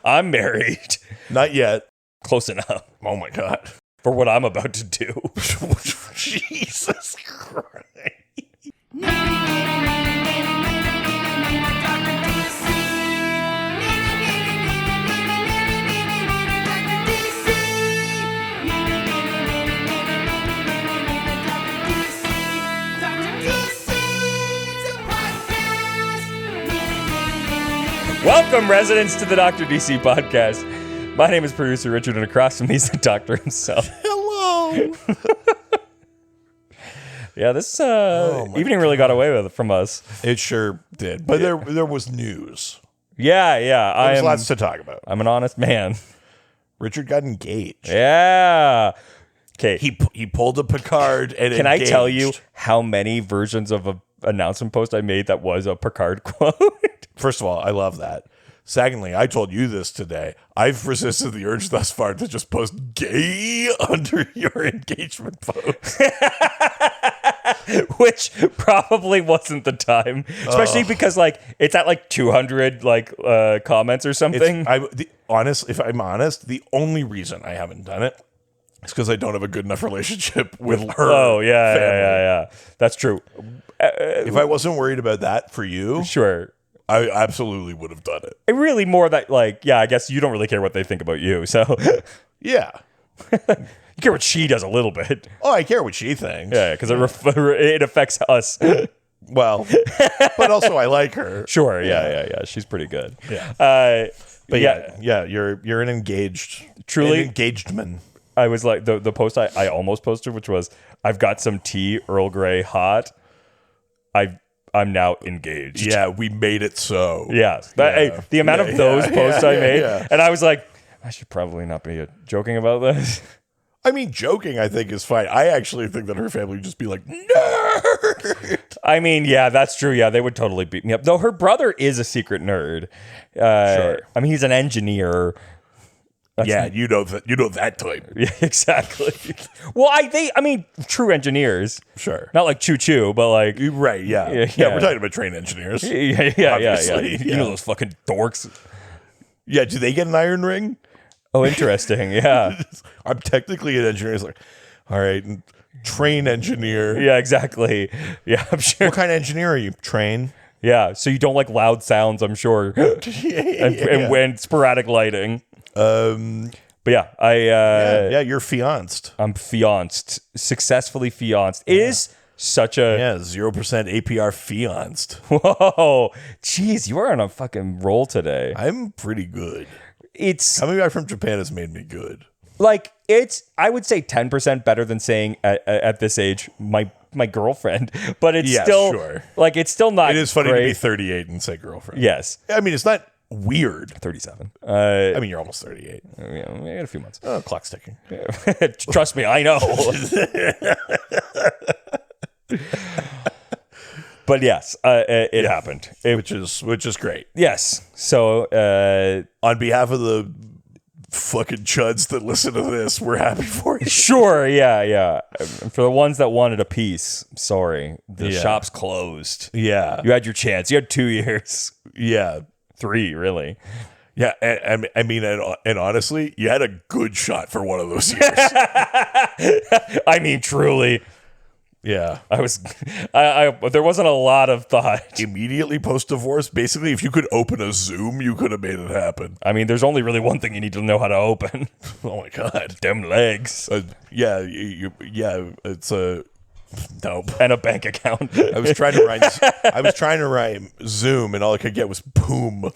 I'm married. Not yet. Close enough. Oh my God. For what I'm about to do. Jesus Christ. Welcome, residents, to the Dr. DC podcast. My name is producer Richard, and across from me is the doctor himself. Hello. Yeah, this evening really got away with it from us. It sure did. But there was news. Yeah. There was lots to talk about. I'm an honest man. Richard got engaged. Yeah. Okay. He pulled a Picard and Can engaged. I tell you how many versions of an announcement post I made that was a Picard quote? First of all, I love that. Secondly, I told you this today. I've resisted the urge thus far to just post gay under your engagement post. Which probably wasn't the time. Especially because it's at 200 comments or something. If I'm honest, the only reason I haven't done it is because I don't have a good enough relationship with her. Oh, yeah, family. yeah. That's true. If I wasn't worried about that for you, Sure. I absolutely would have done it. It really more that I guess you don't really care what they think about you. So Yeah. you care what she does a little bit. Oh, I care what she thinks. Yeah, because it affects us. Well, but also I like her. Sure. Yeah. She's pretty good. Yeah. But You're an engaged, Truly? an engaged man. I was like the post I almost posted, which was I've got some tea, Earl Grey hot. I'm now engaged. Yeah, we made it so. Yeah. The amount of those posts I made, and I was like, I should probably not be joking about this. I mean, joking, I think, is fine. I actually think that her family would just be like, nerd. I mean, yeah, that's true. Yeah, they would totally beat me up. Though her brother is a secret nerd. Sure. I mean, he's an engineer. You know that type. Yeah, exactly. Well, I mean, true engineers. Sure. Not like choo-choo, but like... Right, yeah. Yeah. We're talking about trained engineers. Yeah. Obviously, You know those fucking dorks. Yeah, do they get an iron ring? Oh, interesting. Yeah. I'm technically an engineer. It's like, all right, train engineer. Yeah, exactly. Yeah, I'm sure. What kind of engineer are you? Train? Yeah, so you don't like loud sounds, I'm sure. And when sporadic lighting. But yeah, you're fianced. I'm fianced, successfully fianced. Is such a 0% APR fianced. Whoa, jeez, you are on a fucking roll today. I'm pretty good. It's coming back from Japan has made me good. I would say 10% better than saying at this age my girlfriend, but it's still sure. It's still not. It is funny great. to be 38 and say girlfriend. Yes, I mean it's not weird. 37. I mean you're almost 38. Yeah, we had a few months. Oh, clock's ticking. Trust me, I know. But yes, it happened, which is great. Yes. So on behalf of the fucking chuds that listen to this, we're happy for you. Sure, yeah. For the ones that wanted a piece, sorry, the shop's closed. Yeah, you had your chance. You had 2 years. Yeah, 3 really. Yeah, and honestly, you had a good shot for one of those years. I mean, truly. Yeah. There wasn't a lot of thought. Immediately post-divorce, basically, if you could open a Zoom, you could have made it happen. I mean, there's only really one thing you need to know how to open. Oh my God. Them legs. It's a... Nope. And a bank account. I was trying to rhyme Zoom, and all I could get was poom.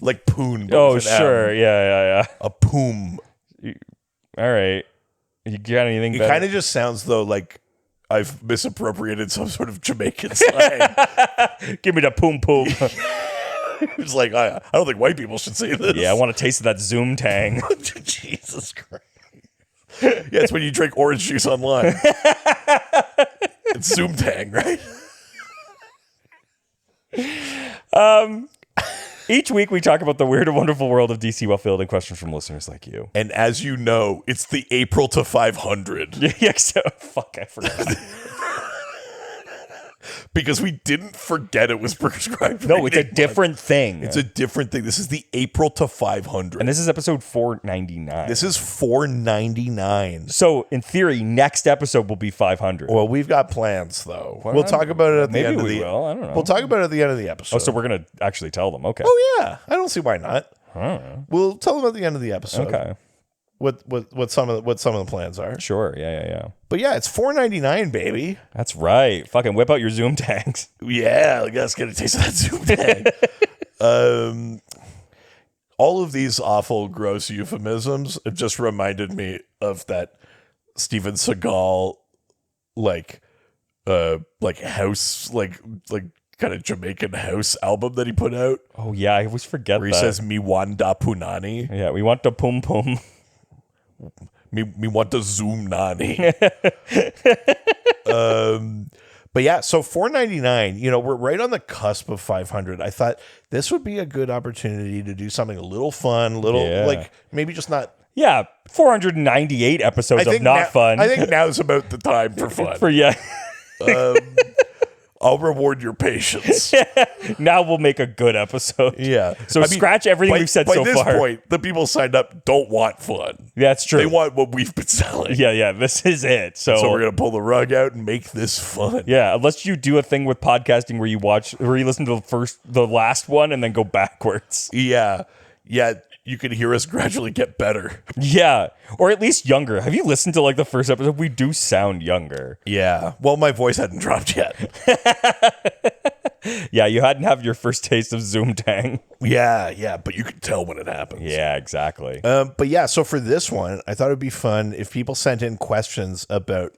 Like poon. Oh, sure. Yeah. A poom. All right. You got anything It better? kind of just sounds, though, like I've misappropriated some sort of Jamaican slang. Give me the poom poom. It's like, I don't think white people should say this. Yeah, I want a taste of that Zoom tang. Jesus Christ. Yeah, it's when you drink orange juice online. It's Zoom tang, right? Each week we talk about the weird and wonderful world of DC while fielding questions from listeners like you. And as you know, it's the April to 500. Yeah, so, fuck, I forgot. because we didn't forget it was prescribed. No, it's a reading month. different thing. It's a different thing. This is the April to 500. And this is episode 499. This is 499. So, in theory, next episode will be 500. Well, we've got plans, though. We'll talk about it at the Maybe end of we the. will. I don't know. We'll talk about it at the end of the episode. Oh, so we're going to actually tell them. Okay. Oh yeah, I don't see why not. We'll tell them at the end of the episode. Okay. What some of the plans are. Sure. Yeah. But yeah, it's $4.99, baby. That's right. Fucking whip out your Zoom tags. Yeah, let's get a taste of that Zoom tag. All of these awful, gross euphemisms have just reminded me of that Steven Seagal, like house, like kind of Jamaican house album that he put out. Oh, yeah. I always forget Where that. he says, "Mi wanda punani." Yeah, we want the pum pum. Me want the Zoom nani. But yeah, so $4.99, we're right on the cusp of 500. I thought this would be a good opportunity to do something a little fun, like maybe just not. Yeah, 498 episodes of not fun. I think now's about the time for fun. I'll reward your patience. Now we'll make a good episode. Yeah. So scratch everything we've said so far. By this point, the people signed up don't want fun. That's true. They want what we've been selling. Yeah. This is it. So we're going to pull the rug out and make this fun. Yeah, unless you do a thing with podcasting where you listen to the last one and then go backwards. Yeah. You can hear us gradually get better. Yeah, or at least younger. Have you listened to the first episode? We do sound younger. Yeah. Well, my voice hadn't dropped yet. Yeah, you hadn't had your first taste of Zoom Tang. Yeah, but you can tell when it happens. Yeah, exactly. But yeah, so for this one, I thought it'd be fun if people sent in questions about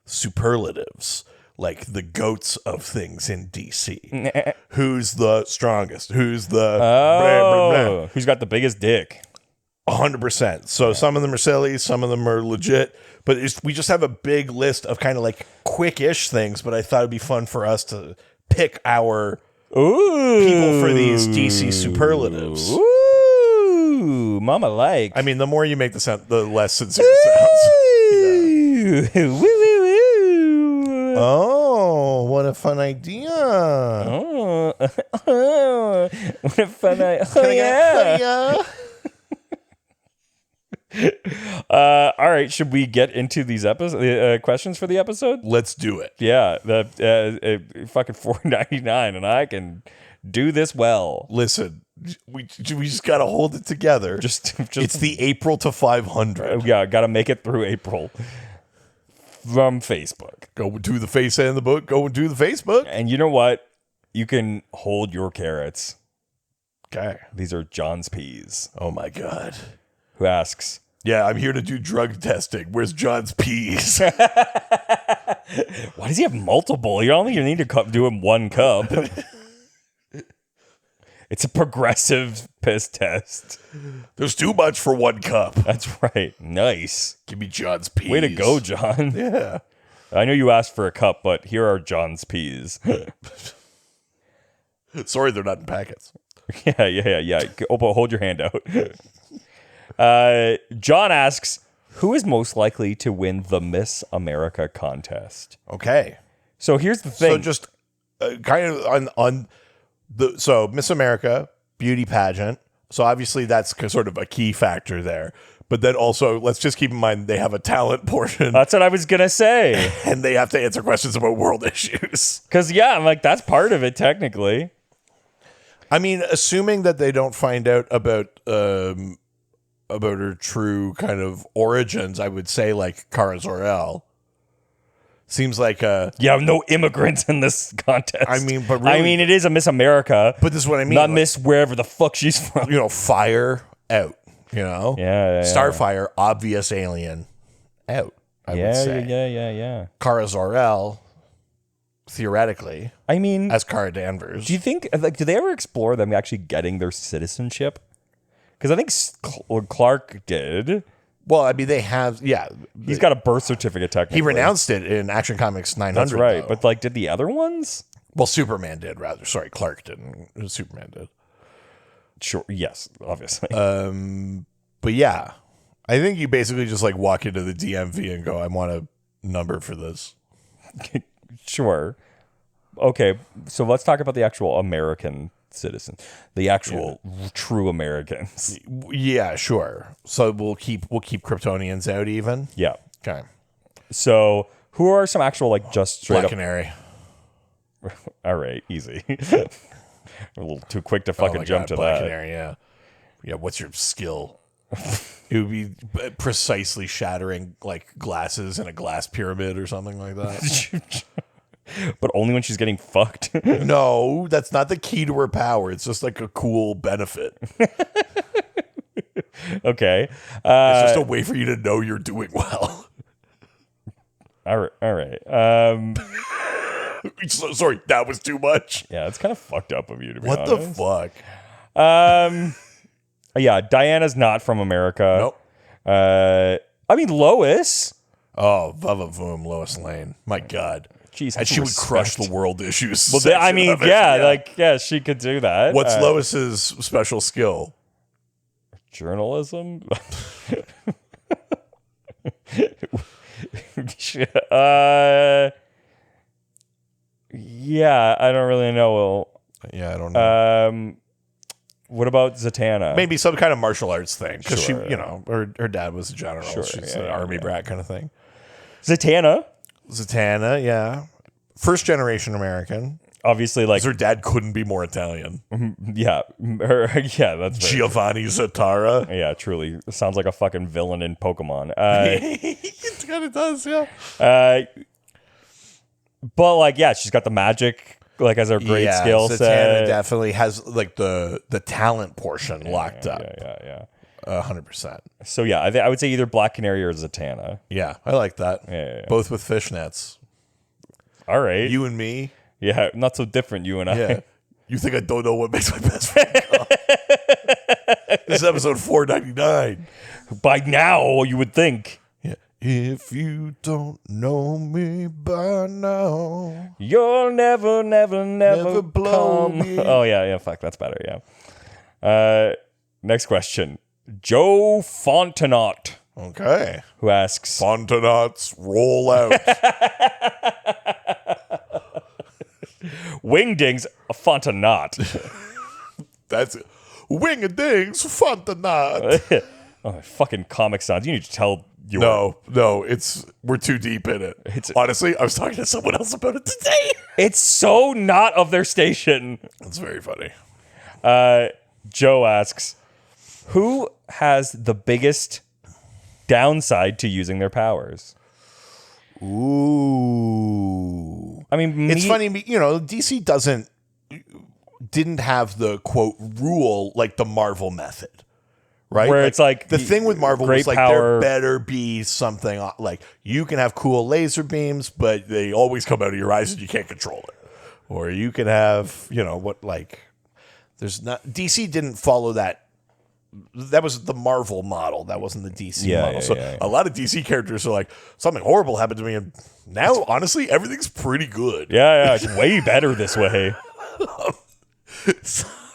superlatives, like the goats of things in DC. Who's the strongest? Who's the blah, blah, blah. Who's got the biggest dick? 100%. So some of them are silly, some of them are legit, but we just have a big list of kind of quick-ish things, but I thought it'd be fun for us to pick our people for these DC superlatives. Ooh, mama like. I mean, the more you make the less sincere it sounds. Yeah. Oh, what a fun idea. Oh, what a fun idea. Can I get a all right, should we get into these questions for the episode? Let's do it. Yeah, fucking $4.99, and I can do this well. Listen, we just gotta hold it together. Just it's the April to 500. Yeah, gotta make it through April from Facebook. Go do the face and the book. Go and do the Facebook. And you know what? You can hold your carrots. Okay. These are John's peas. Oh my God. Who asks, yeah, I'm here to do drug testing. Where's John's peas? Why does he have multiple? You only need to do him one cup. It's a progressive piss test. There's too much for one cup. That's right. Nice. Give me John's peas. Way to go, John. Yeah. I know you asked for a cup, but here are John's peas. Sorry, they're not in packets. Yeah. Oh, hold your hand out. John asks, who is most likely to win the Miss America contest? Okay. So here's the thing. So just kind of on so Miss America, beauty pageant. So obviously that's sort of a key factor there. But then also, let's just keep in mind they have a talent portion. That's what I was going to say. And they have to answer questions about world issues. Because, yeah, I'm like, that's part of it, technically. I mean, assuming that they don't find out about her true kind of origins, I would say Cara Zor-El. Seems like no immigrants in this contest. I mean, but really, it is a Miss America. But this is what I mean. Not Miss wherever the fuck she's from. Fire out. Yeah. Starfire, obvious alien, out. I would say. Yeah. Cara Zor-El, theoretically, as Cara Danvers. Do you think do they ever explore them actually getting their citizenship? Because I think Clark did. Well, they have, He's got a birth certificate, technically. He renounced it in Action Comics 900. That's right. Though. But, did the other ones? Well, Superman did, rather. Sorry, Clark didn't. Superman did. Sure. Yes, obviously. But yeah, I think you basically just, walk into the DMV and go, I want a number for this. Sure. okay, so let's talk about the actual American citizens, the actual true Americans. Yeah, sure. So we'll keep Kryptonians out even. Yeah. Okay. So who are some actual like just straight Black up? Canary. All right, easy. A little too quick to fucking jump to Black that. Canary, yeah. Yeah, what's your skill? It would be precisely shattering like glasses in a glass pyramid or something like that. But only when she's getting fucked. No, that's not the key to her power. It's just like a cool benefit. Okay. It's just a way for you to know you're doing well. All right. Sorry, that was too much. Yeah, it's kind of fucked up of you to be What honest. the fuck? Yeah, Diana's not from America. Nope. I mean Lois. Oh, Vava Voom, Lois Lane. My God. Jeez, And she would crush the world issues. Well, section I mean, of it. yeah, she could do that. What's Lois's special skill? Journalism. Yeah, I don't really know. Yeah, I don't know. What about Zatanna? Maybe some kind of martial arts thing because Sure. she, her dad was a general. Sure, She's yeah, an yeah, army yeah. brat kind of thing. Zatanna, Zatanna, yeah, first generation American. obviously, like 'Cause her dad couldn't be more Italian. yeah, that's very, Giovanni Zatara. yeah, truly sounds like a fucking villain in Pokemon. It kind of does, yeah. But like, yeah, she's got the magic like as her great skill Zatanna set. definitely has like the talent portion locked up. Yeah. 100%. So yeah, I would say either Black Canary or Zatanna. Yeah, I like that. Yeah. Both with fishnets. All right. You and me. Yeah, not so different, you and I. Yeah. You think I don't know what makes my best friend come? This is episode 499. By now, you would think. Yeah. If you don't know me by now, You'll never Never blow come. me. Oh, yeah, fuck, that's better, yeah. Next question. Joe Fontenot, okay. who asks, Fontenauts roll out. Wingdings a Fontenot. That's wing-a-dings, Fontenaut. Oh, fucking Comic Sans. You need to tell your... No, we're too deep in it. Honestly, I was talking to someone else about it today. It's so not of their station. That's very funny. Joe asks, who has the biggest downside to using their powers? Ooh. I mean, It's funny, DC didn't have the quote rule like the Marvel method, right? Where it's like the thing with Marvel great was like power- there better be something like you can have cool laser beams, but they always come out of your eyes and you can't control it. Or you can have, there's not DC didn't follow that. That was the Marvel model. That wasn't the DC model. A lot of DC characters are like, something horrible happened to me. And now, honestly, everything's pretty good. Yeah, it's way better this way.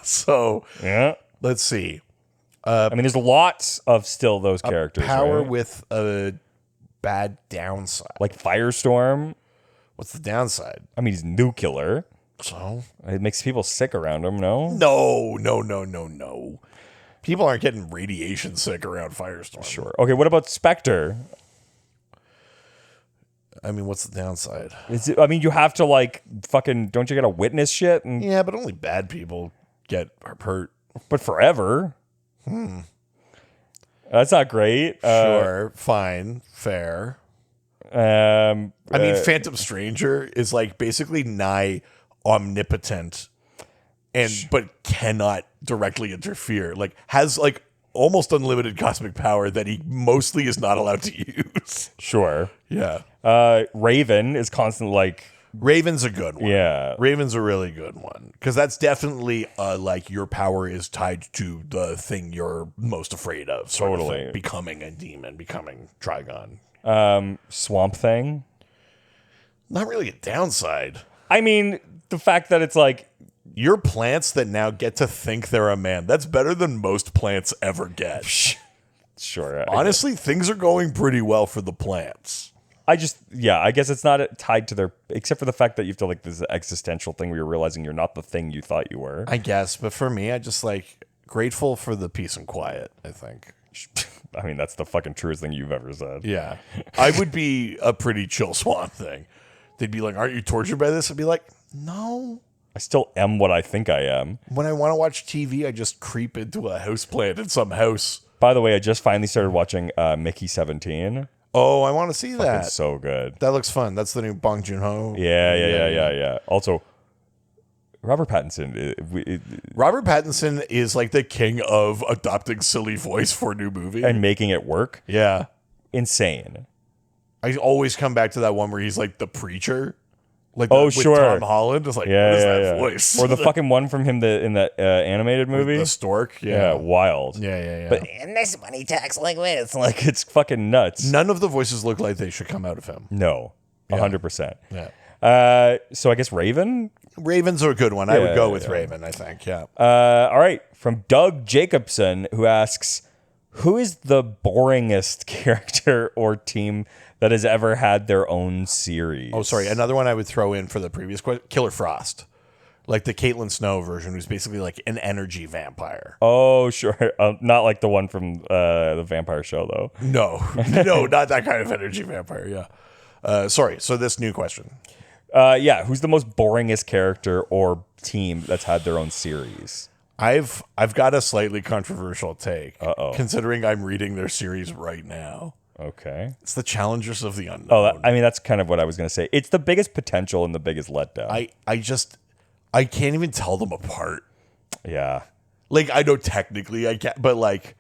So, Yeah. let's see. I mean, there's lots of still those characters. Power right? with a bad downside. Like Firestorm. What's the downside? I mean, he's nuclear. So? It makes people sick around him, no? No. People aren't getting radiation sick around Firestorm. Sure. Okay, what about Spectre? I mean, what's the downside? I mean, you have to, like, fucking... Don't you gotta witness shit? Yeah, but only bad people get hurt. But forever. That's not great. Sure, fine, fair. I mean, Phantom Stranger is like basically nigh omnipotent, but cannot directly interfere. Like has like almost unlimited cosmic power that he mostly is not allowed to use. Sure. Yeah, Raven is constantly like... Raven's a good one. Yeah. Raven's a really good one because that's definitely like your power is tied to the thing you're most afraid of. Sort of thing. Becoming a demon, becoming Trigon. Swamp Thing. Not really a downside. I mean, the fact that it's like... You're plants that now get to think they're a man. That's better than most plants ever get. Sure. Honestly, things are going pretty well for the plants. I guess it's not tied to their, except for the fact that you have to like this existential thing where you're realizing you're not the thing you thought you were. I guess, but for me, I just like grateful for the peace and quiet, I think. I mean, that's the fucking truest thing you've ever said. Yeah. I would be a pretty chill Swamp Thing. They'd be like, aren't you tortured by this? I'd be like, no. I still am what I think I am. When I want to watch TV, I just creep into a houseplant in some house. By the way, I just finally started watching Mickey 17. Oh, I want to see that. It's so good. That looks fun. That's the new Bong Joon-ho. Yeah. Also, Robert Pattinson. Robert Pattinson is like the king of adopting silly voice for a new movie. And making it work. Yeah. Insane. I always come back to that one where he's like the preacher. Like with Tom Holland. It's like, what is that voice? Or the fucking one from him in that animated movie. The stork. Yeah, wild. Yeah. But and this when he talks like this, like it's fucking nuts. None of the voices look like they should come out of him. No, 100%. Yeah. So I guess Raven. Raven's a good one. I would go with Raven, I think. Yeah. All right. From Doug Jacobson, who asks, who is the boringest character or team that has ever had their own series? Oh, sorry. Another one I would throw in for the previous question, Killer Frost. Like the Caitlin Snow version, who's basically like an energy vampire. Oh, sure. Not like the one from the vampire show, though. No, not that kind of energy vampire. Yeah. Sorry. So this new question. Who's the most boringest character or team that's had their own series? I've got a slightly controversial take. Considering I'm reading their series right now. Okay. It's the Challengers of the Unknown. Oh, I mean, that's kind of what I was going to say. It's the biggest potential and the biggest letdown. I can't even tell them apart. Yeah. Like, I know technically I can't, but like,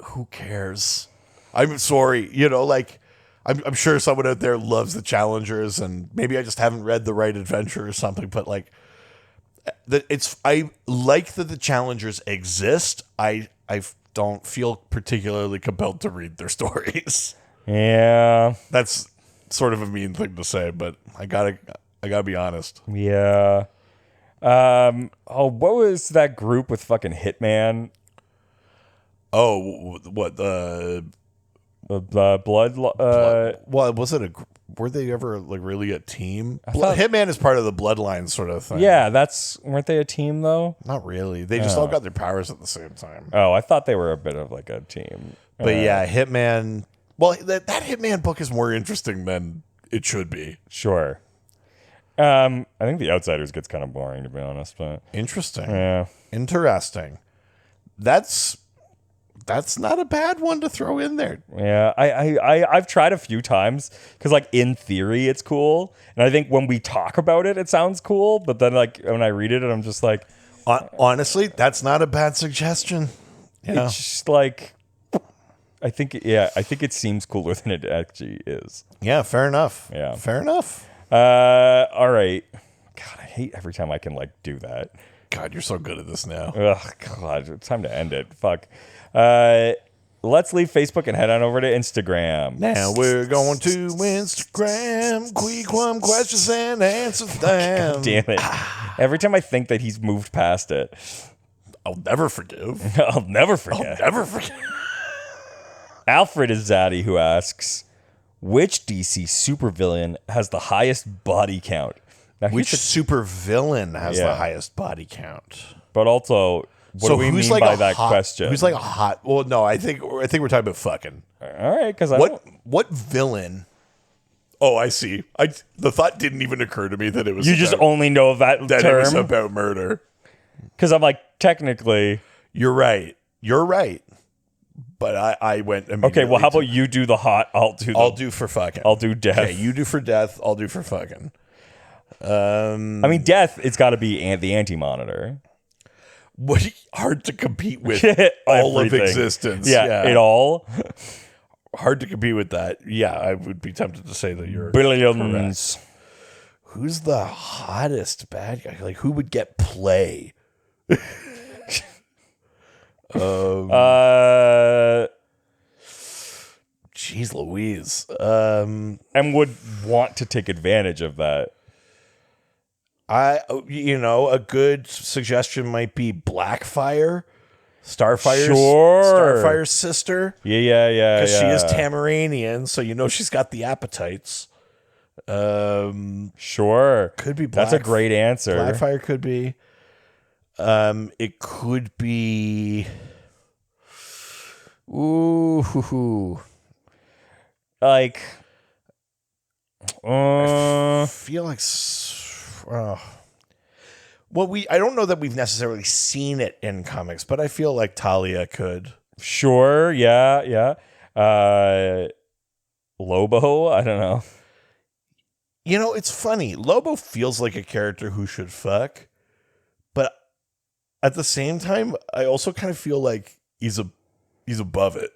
who cares? I'm sorry. Like, I'm sure someone out there loves the Challengers, and maybe I just haven't read the right adventure or something, but like, I like that the Challengers exist. I don't feel particularly compelled to read their stories. Yeah. That's sort of a mean thing to say, but I gotta be honest. Yeah. What was that group with fucking Hitman? Oh, what the blood? Well, was it were they ever like really a team? Hitman is part of the Bloodline sort of thing. Yeah, weren't they a team though? Not really. They just all got their powers at the same time. Oh, I thought they were a bit of like a team. But yeah, Hitman. Well, that Hitman book is more interesting than it should be. Sure. I think The Outsiders gets kind of boring, to be honest. But interesting. Yeah. Interesting. That's not a bad one to throw in there. Yeah, I've tried a few times because, like, in theory, it's cool, and I think when we talk about it, it sounds cool. But then, like, when I read it, I'm just like, honestly, that's not a bad suggestion. Yeah. It's just like, I think it seems cooler than it actually is. Yeah, fair enough. Yeah, fair enough. All right. God, I hate every time I can like do that. God, you're so good at this now. Ugh, God, it's time to end it. Fuck. Let's leave Facebook and head on over to Instagram. Now we're going to Instagram. Quick questions and answers them. God damn it. Every time I think that he's moved past it. I'll never forgive. I'll never forget. Alfred is Zaddy, who asks, which DC supervillain has the highest body count? Now, which supervillain has the highest body count? But also, what do we mean by that question? Who's like a hot? Well, no, I think we're talking about fucking. All right, because what villain? Oh, I see. The thought didn't even occur to me that it was. You just only know that term. It was about murder. Because I'm like, technically, you're right. But I went immediately. Okay, well, how about you do the hot? I'll do for fucking. I'll do death. Okay, you do for death. I'll do for fucking. I mean, death. It's got to be the anti-monitor. What hard to compete with all of existence. Yeah, it all. Hard to compete with that. Yeah, I would be tempted to say that you're billions. Correct. Who's the hottest bad guy? Like, who would get play? Jeez Louise. And would want to take advantage of that. A good suggestion might be Blackfire. Starfire's sister. Yeah. Because she is Tamaranian, so she's got the appetites. Sure. Could be That's a great answer. Blackfire could be. It could be. Ooh. Like. I feel like. Well, I don't know that we've necessarily seen it in comics, but I feel like Talia could. Sure. Yeah. Lobo. I don't know. It's funny. Lobo feels like a character who should fuck, but at the same time, I also kind of feel like he's above it.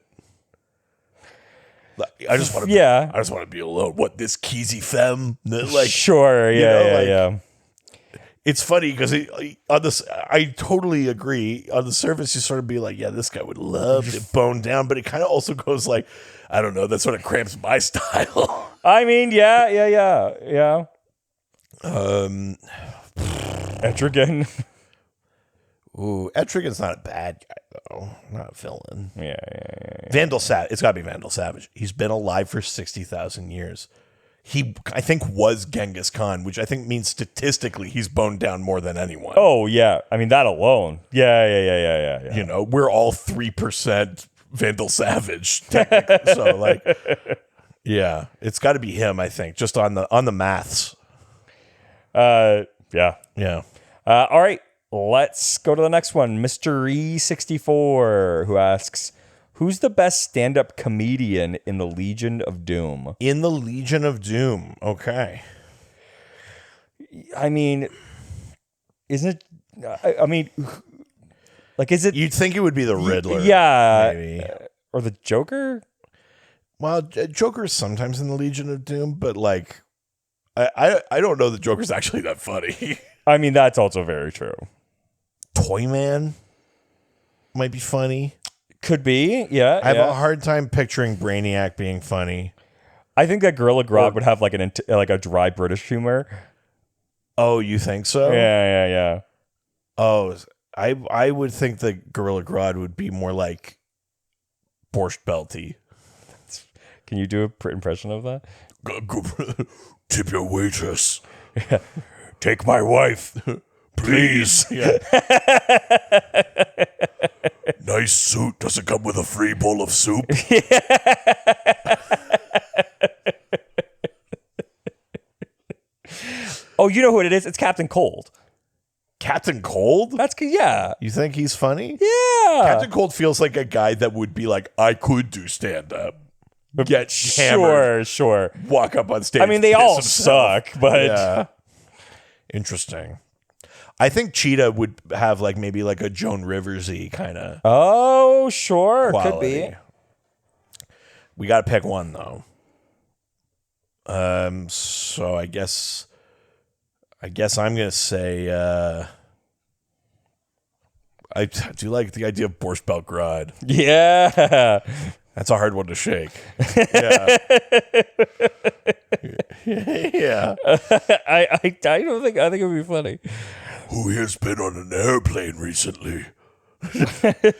I just want to. Yeah. I just want to be alone. What, this Keezy femme? Like, sure. Yeah. Yeah. It's funny because on this, I totally agree. On the surface, you sort of be like, yeah, this guy would love to bone down, but it kind of also goes like, I don't know, that sort of cramps my style. I mean, yeah. Etrigan. Ooh, Etrigan's not a bad guy, though. Not a villain. Yeah. Vandal Savage. It's got to be Vandal Savage. He's been alive for 60,000 years. He, I think, was Genghis Khan, which I think means statistically he's boned down more than anyone. Oh, yeah. I mean, that alone. Yeah. We're all 3% Vandal Savage, technically. So, like, yeah, it's got to be him, I think, just on the maths. Yeah. All right. Let's go to the next one. Mr. E64, who asks, who's the best stand-up comedian in the Legion of Doom? In the Legion of Doom. Okay. I mean, isn't it... I mean, like, is it... You'd think it would be the Riddler. Yeah. Maybe. Or the Joker? Well, Joker is sometimes in the Legion of Doom, but, like, I don't know that Joker's actually that funny. I mean, that's also very true. Toyman might be funny. Could be, yeah. I have a hard time picturing Brainiac being funny. I think that Gorilla Grodd would have like a dry British humor. Oh, you think so? Yeah. Oh, I would think that Gorilla Grodd would be more like Borscht Belty. Can you do an impression of that? Tip your waitress. Yeah. Take my wife. Please. Yeah. Nice suit. Does it come with a free bowl of soup? Oh, you know who it is? It's Captain Cold. Captain Cold? Yeah. You think he's funny? Yeah. Captain Cold feels like a guy that would be like, I could do stand-up. Get hammered. Sure. Walk up on stage. I mean, they all himself. suck, but... Yeah. Interesting. I think Cheetah would have like maybe like a Joan Rivers-y kind of. Oh, sure. Quality. Could be. We got to pick one though. So I guess I'm gonna say I do like the idea of Borscht Belgrad. Yeah. That's a hard one to shake. Yeah. Yeah. I think it would be funny. Who here's been on an airplane recently?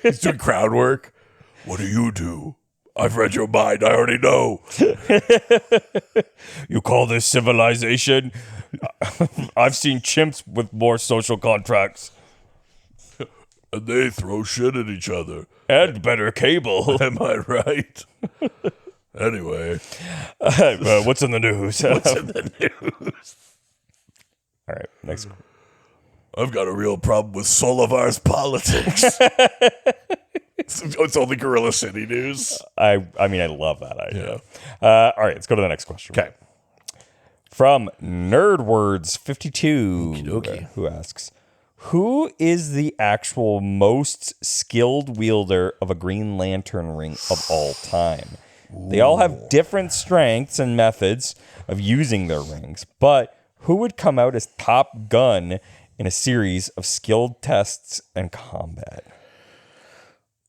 He's doing crowd work. What do you do? I've read your mind. I already know. You call this civilization? I've seen chimps with more social contracts. And they throw shit at each other. And better cable. Am I right? Anyway. What's in the news? What's in the news? All right, next. I've got a real problem with Solivar's politics. It's only Gorilla City news. I mean, I love that idea. Yeah. All right, let's go to the next question. Okay. From NerdWords52, Okey-dokey. Who asks, who is the actual most skilled wielder of a Green Lantern ring of all time? They all have different strengths and methods of using their rings, but who would come out as top gun in a series of skilled tests and combat?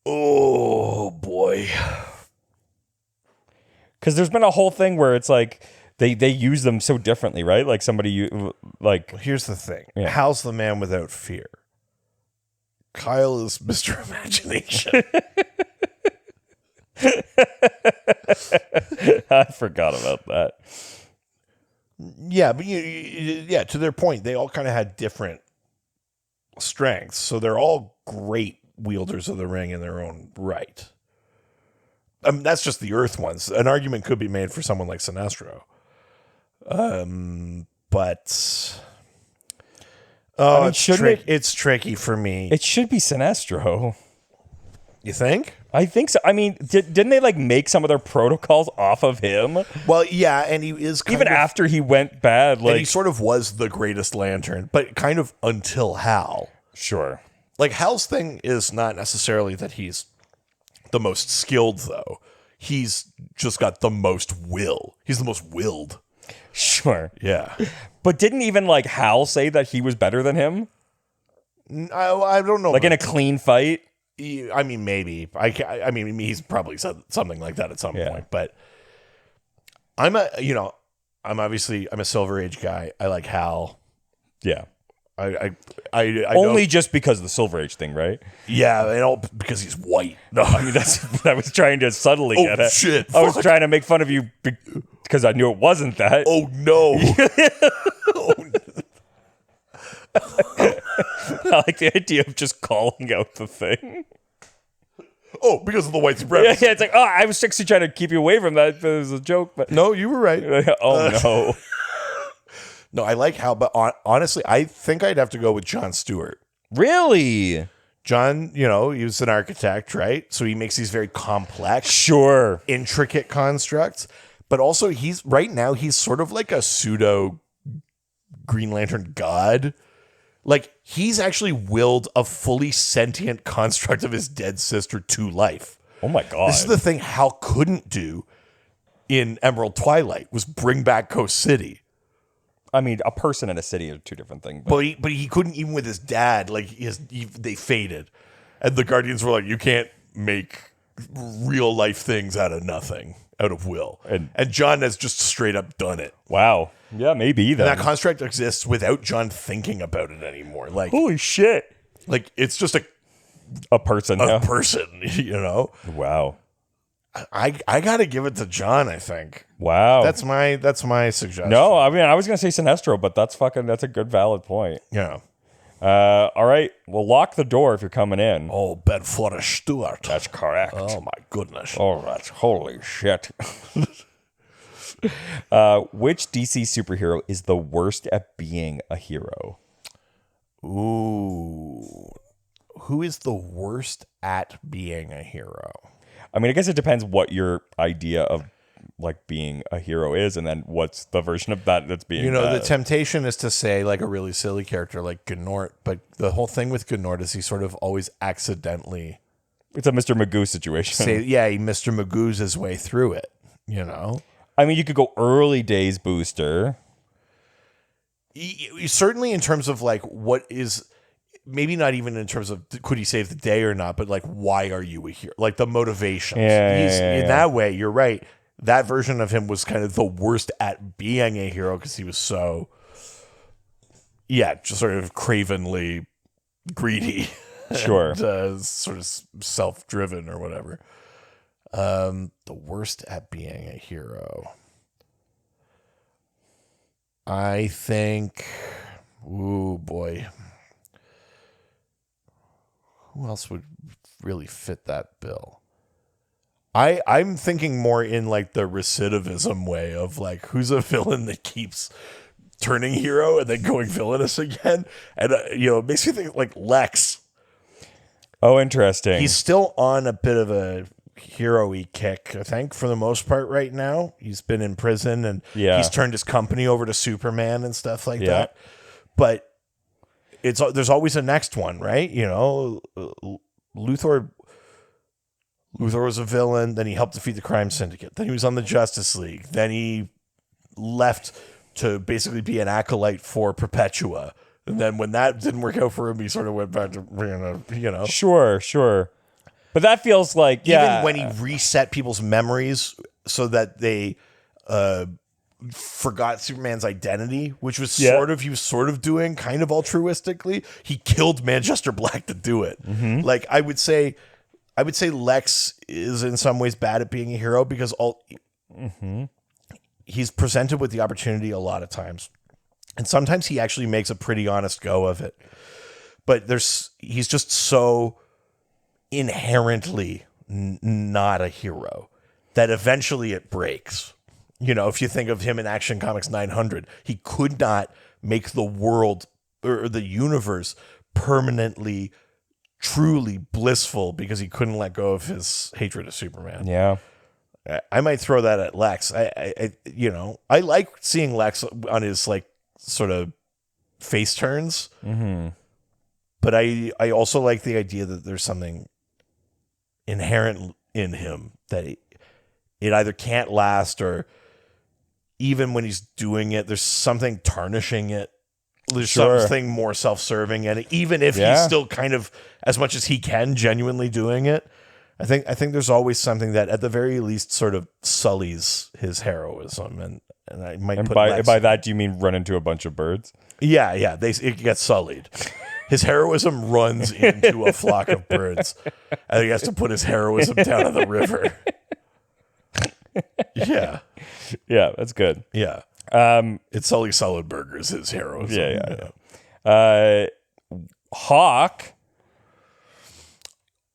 Oh, boy. Because there's been a whole thing where it's like they use them so differently, right? Like somebody, like... Here's the thing. Yeah. How's the man without fear? Kyle is Mr. Imagination. I forgot about that. Yeah, but yeah, to their point, they all kind of had different strengths, so they're all great wielders of the ring in their own right. That's just the Earth ones. An argument could be made for someone like Sinestro. But it's tricky for me. It should be Sinestro. You think? I think so. I mean, didn't they like make some of their protocols off of him? Well, yeah, and he is even after he went bad. Like, and he sort of was the greatest Lantern, but kind of until Hal. Sure. Like Hal's thing is not necessarily that he's the most skilled, though. He's just got the most will. He's the most willed. Sure. Yeah. But didn't even like Hal say that he was better than him? I don't know. Like in a clean fight? I mean, maybe. I mean, he's probably said something like that at some point. But I'm a Silver Age guy. I like Hal. Yeah. I only know, just because of the Silver Age thing, right? Yeah, and all because he's white. No, I mean that's what I was trying to subtly get at. Shit! I was trying to make fun of you because I knew it wasn't that. Oh no! I like the idea of just calling out the thing. Oh, because of the white supremacy. Yeah, it's like, oh, I was actually trying to keep you away from that. It was a joke, but no, you were right. Oh no. No, I like Hal, but honestly, I think I'd have to go with John Stewart. Really? John, he was an architect, right? So he makes these very complex, sure, intricate constructs. But also, he's sort of like a pseudo Green Lantern god. Like, he's actually willed a fully sentient construct of his dead sister to life. Oh my God. This is the thing Hal couldn't do in Emerald Twilight, was bring back Coast City. I mean, a person and a city are two different things. But he couldn't even with his dad. Like, they faded. And the Guardians were like, you can't make real life things out of nothing, out of will. And John has just straight up done it. Wow. Yeah, maybe then. And that construct exists without John thinking about it anymore. Like, holy shit. Like, it's just a person. Person, Wow. I got to give it to John, I think. Wow. That's my suggestion. No, I mean, I was going to say Sinestro, but that's a good valid point. Yeah. All right. Well, lock the door if you're coming in. Oh, Bedford Stewart. That's correct. Oh, my goodness. Oh, that's holy shit. Which DC superhero is the worst at being a hero? Ooh. Who is the worst at being a hero? I mean, I guess it depends what your idea of like being a hero is, and then what's the version of that that's being. The temptation is to say like a really silly character like Gnort, but the whole thing with Gnort is he sort of always accidentally. It's a Mr. Magoo situation. He Mr. Magoo's his way through it. I mean, you could go early days booster. Certainly, in terms of like what is. Maybe not even in terms of could he save the day or not, but like, why are you a hero? Like the motivations. In that way, you're right. That version of him was kind of the worst at being a hero because he was so, just sort of cravenly greedy. Sure. And, sort of self-driven or whatever. The worst at being a hero. I think, ooh, boy. Who else would really fit that bill? I'm thinking more in like the recidivism way of like who's a villain that keeps turning hero and then going villainous again, and it makes me think like Lex. Oh, interesting. He's still on a bit of a hero-y kick, I think, for the most part right now. He's been in prison and he's turned his company over to Superman and stuff like that. But there's always a next one, right? Luthor was a villain. Then he helped defeat the crime syndicate. Then he was on the Justice League. Then he left to basically be an acolyte for Perpetua. And then when that didn't work out for him, he sort of went back to being Sure. But that feels like, even when he reset people's memories so that they forgot Superman's identity, which was Yeah. he was sort of doing kind of altruistically. He killed Manchester Black to do it. Like I would say Lex is in some ways bad at being a hero because he's presented with the opportunity a lot of times. And sometimes he actually makes a pretty honest go of it. But he's just so inherently not a hero that eventually it breaks. You know, if you think of him in Action Comics 900, he could not make the world or the universe permanently, truly blissful because he couldn't let go of his hatred of Superman. Yeah. I might throw that at Lex. I like seeing Lex on his like sort of face turns, but I also like the idea that there's something inherent in him that it either can't last or even when he's doing it, there's something tarnishing it. There's something more self-serving in it, even if he's still kind of, as much as he can, genuinely doing it. I think there's always something that, at the very least, sort of sullies his heroism, and I might put by that, do you mean run into a bunch of birds? Yeah, it gets sullied. His heroism runs into a flock of birds, and he has to put his heroism down in the river. Yeah. Yeah, that's good. Yeah. It's Sully Sullenberger's his heroism. Yeah. Hawk.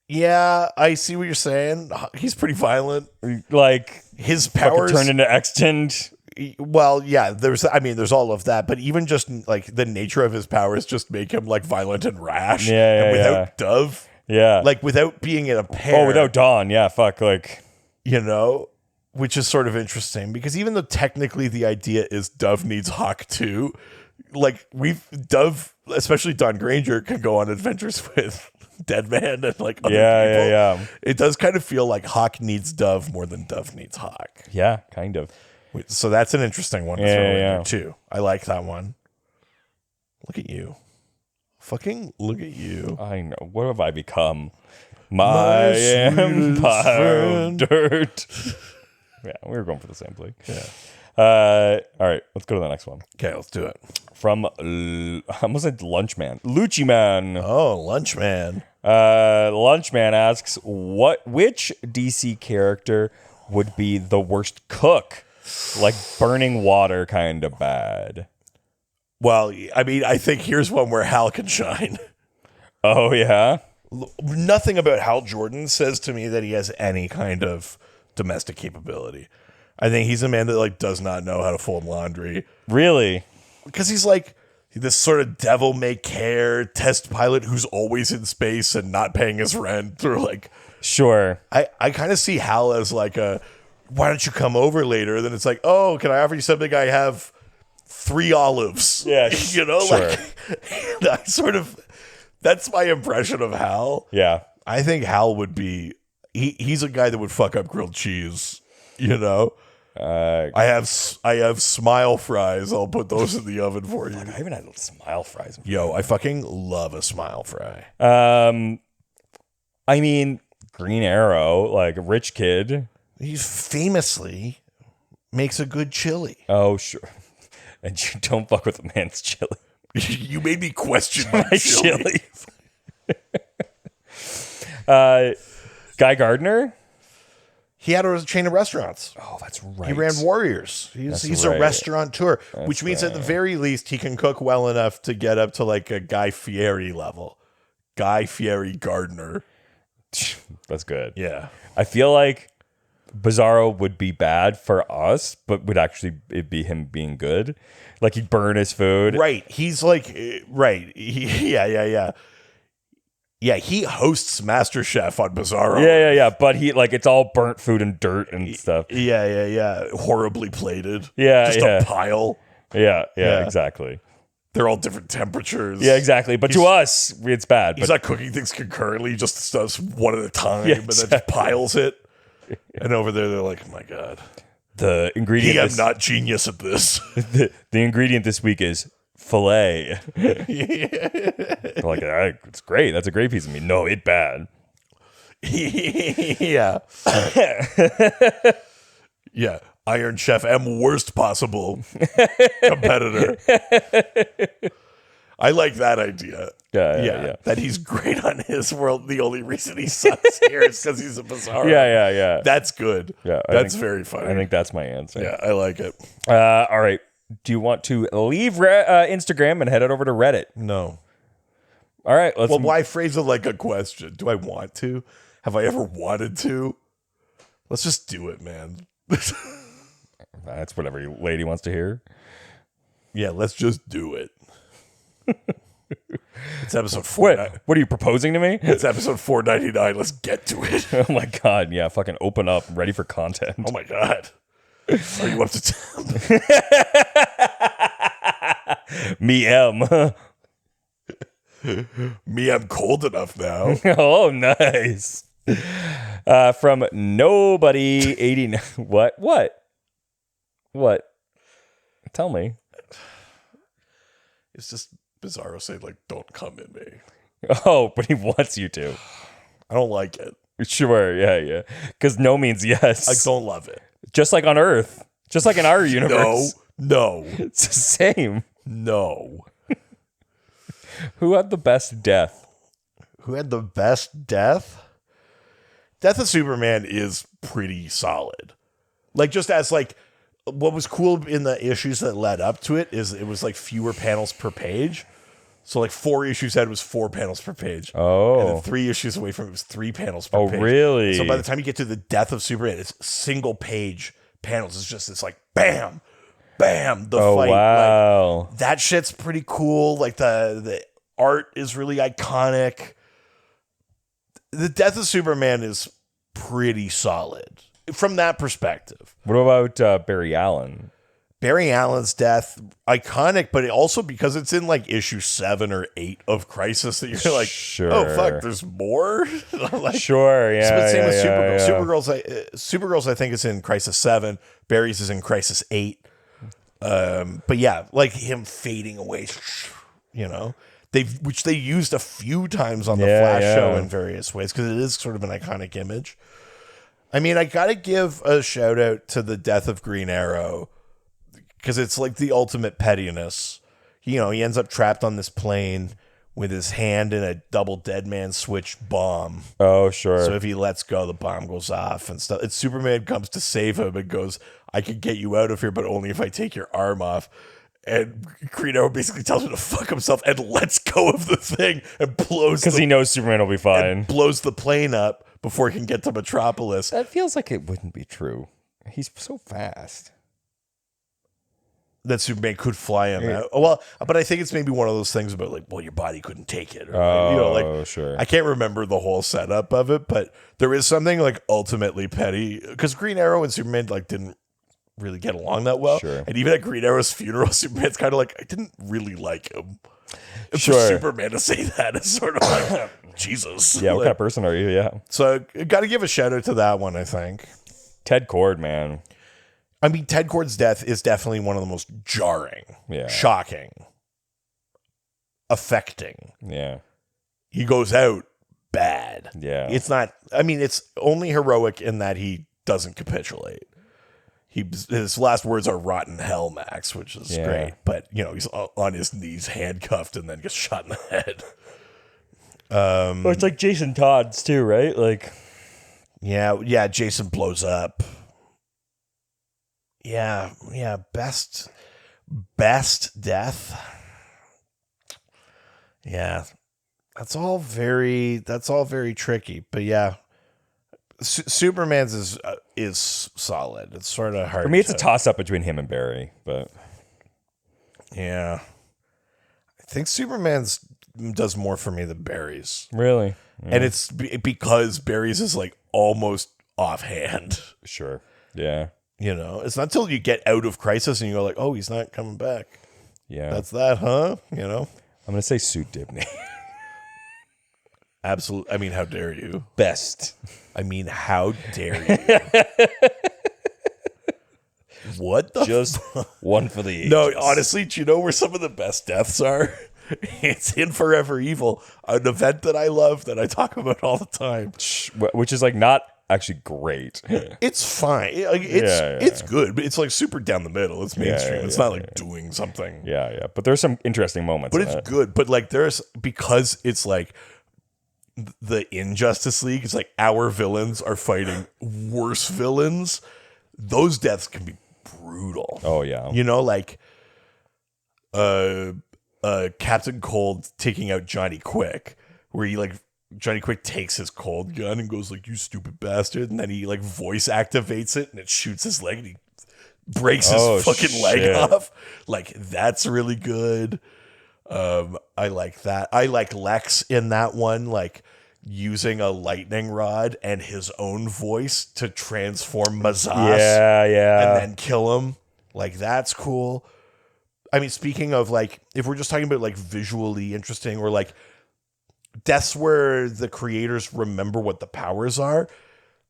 Yeah, I see what you're saying. He's pretty violent. Like, his powers turn into Extend. Well, yeah, there's all of that, but even just like the nature of his powers just make him like violent and rash. And without Dove. Yeah. Like without being in a pair. Oh, without Dawn. Yeah, fuck. Like, which is sort of interesting because even though technically the idea is Dove needs Hawk too, like Dove, especially Dawn Granger, can go on adventures with Deadman and like other people. Yeah. It does kind of feel like Hawk needs Dove more than Dove needs Hawk. Yeah, kind of. So that's an interesting one to throw in there too. I like that one. Look at you. Fucking look at you. I know. What have I become? My empire of dirt. Yeah, we were going for the same play. Yeah. All right, let's go to the next one. Okay, let's do it. From I almost said Lunchman. Lucci Man. Oh, Lunchman. Lunchman asks, which DC character would be the worst cook? Like burning water kind of bad. Well, I mean, I think here's one where Hal can shine. Oh, yeah? Nothing about Hal Jordan says to me that he has any kind of domestic capability. I think he's a man that like does not know how to fold laundry. Really? Because he's like this sort of devil may care test pilot who's always in space and not paying his rent, or like. Sure. I kind of see Hal as like why don't you come over later? Then it's like, oh, can I offer you something? I have 3 olives. Yeah, sure. Like that's my impression of Hal. Yeah. I think Hal would be, he's a guy that would fuck up grilled cheese, I have smile fries. I'll put those in the oven for you. I haven't had smile fries. Yo, I fucking love a smile fry. I mean, Green Arrow, like a rich kid. He famously makes a good chili. Oh, sure. And you don't fuck with a man's chili. You made me question my chili. Guy Gardner? He had a chain of restaurants. Oh, that's right. He ran Warriors. He's a restaurateur, which means at the very least he can cook well enough to get up to like a Guy Fieri level. Guy Fieri Gardner. That's good. Yeah. I feel like Bizarro would be bad for us, but would actually it be him being good. Like he'd burn his food. Right. He's like, right. Yeah. Yeah, he hosts MasterChef on Bizarro. Yeah. But he like it's all burnt food and dirt and stuff. Yeah. Horribly plated. Yeah. Just a pile. Yeah, exactly. They're all different temperatures. Yeah, exactly. But to us, it's bad. He's not cooking things concurrently. He just does one at a time, Yeah, and then just piles it. And over there, they're like, "Oh my god, the ingredient. I'm not genius at this." The ingredient this week is filet. Like, it's great. That's a great piece of meat. No, it bad. Yeah. Yeah. Iron Chef M worst possible competitor. I like that idea. Yeah. That he's great on his world. The only reason he sucks here is because he's a Bizarro. Yeah. That's good. Yeah, that's very funny. I think that's my answer. Yeah, I like it. All right. Do you want to leave Instagram and head it over to Reddit? No. All right. Let's. Well, why phrase it like a question? Do I want to? Have I ever wanted to? Let's just do it, man. That's whatever your lady wants to hear. Yeah, let's just do it. It's episode 4. What are you proposing to me? It's episode 499. Let's get to it. Oh my god! Yeah, fucking open up. I'm ready for content. Oh my god. Are you up to town? Me M. Me, I'm cold enough now. Oh, nice. From nobody 89. What? Tell me. It's just Bizarro saying, like, don't come in me. Oh, but he wants you to. I don't like it. Sure, yeah. Because no means yes. I don't love it. Just like on Earth. Just like in our universe. No. It's the same. No. Who had the best death? Who had the best death? Death of Superman is pretty solid. Like, just as, like, what was cool in the issues that led up to it is it was, like, fewer panels per page. So, like, 4 issues ahead was 4 panels per page. Oh. And then 3 issues away from it was 3 panels per page. Oh, really? So by the time you get to the death of Superman, it's single page panels. It's like, bam, bam, the fight. Wow. Like, that shit's pretty cool. Like, the art is really iconic. The death of Superman is pretty solid from that perspective. What about Barry Allen? Barry Allen's death, iconic, but also because it's in like issue 7 or 8 of Crisis that you're like, sure. Oh fuck, there's more. Like, Sure, yeah. but same with Supergirl. Yeah. Supergirl's I think is in Crisis 7. Barry's is in Crisis 8. But yeah, like him fading away, you know. Which they used a few times on the Flash show in various ways because it is sort of an iconic image. I mean, I gotta give a shout out to the death of Green Arrow because it's like the ultimate pettiness. You know, he ends up trapped on this plane with his hand in a double dead man switch bomb. Oh, sure. So if he lets go, the bomb goes off and stuff. And Superman comes to save him and goes, I can get you out of here, but only if I take your arm off. And Green Arrow basically tells him to fuck himself and lets go of the thing and blows because he knows Superman will be fine. Blows the plane up before he can get to Metropolis. That feels like it wouldn't be true. He's so fast. That Superman could fly him out. Well, but I think it's maybe one of those things about like, well, your body couldn't take it. Or, sure. I can't remember the whole setup of it, but there is something like ultimately petty because Green Arrow and Superman like didn't really get along that well. Sure. And even at Green Arrow's funeral, Superman's kind of like, I didn't really like him. Sure. For Superman to say that is sort of like, Jesus. Yeah, what like, kind of person are you? Yeah. So I got to give a shout out to that one, I think. Ted Kord, man. I mean, Ted Kord's death is definitely one of the most jarring, shocking, affecting. Yeah. He goes out bad. Yeah. It's not, I mean, it's only heroic in that he doesn't capitulate. His last words are rotten hell, Max, which is great. But, you know, he's on his knees, handcuffed, and then gets shot in the head. Well, it's like Jason Todd's too, right? Like, yeah, Jason blows up. Yeah, best death. Yeah, that's all very tricky. But yeah, Superman's is solid. It's sort of hard. For me, it's a toss up between him and Barry, but yeah, I think Superman's does more for me than Barry's. Really, and it's because Barry's is like almost offhand. Sure, yeah. You know, it's not until you get out of Crisis and you go like, oh, he's not coming back. Yeah, that's that, huh? You know, I'm gonna say Suit Dibney. Absolutely. I mean, how dare you? Best. I mean, how dare you? What the just one for the ages. No, honestly, do you know where some of the best deaths are? It's in Forever Evil, an event that I love that I talk about all the time. Which is like not actually great. It's fine. It's good, but it's like super down the middle. It's mainstream. It's not like doing something. Yeah. But there's some interesting moments. But it's good. But like because it's like the Injustice League, it's like our villains are fighting worse villains. Those deaths can be brutal. Oh yeah. Like Captain Cold taking out Johnny Quick, where he like Johnny Quick takes his cold gun and goes like, "You stupid bastard," and then he like voice activates it and it shoots his leg and he breaks his fucking leg off. Like that's really good. I like that. I like Lex in that one, like using a lightning rod and his own voice to transform Mazas. Yeah. And then kill him. Like that's cool. I mean, speaking of like, if we're just talking about like visually interesting or like deaths where the creators remember what the powers are,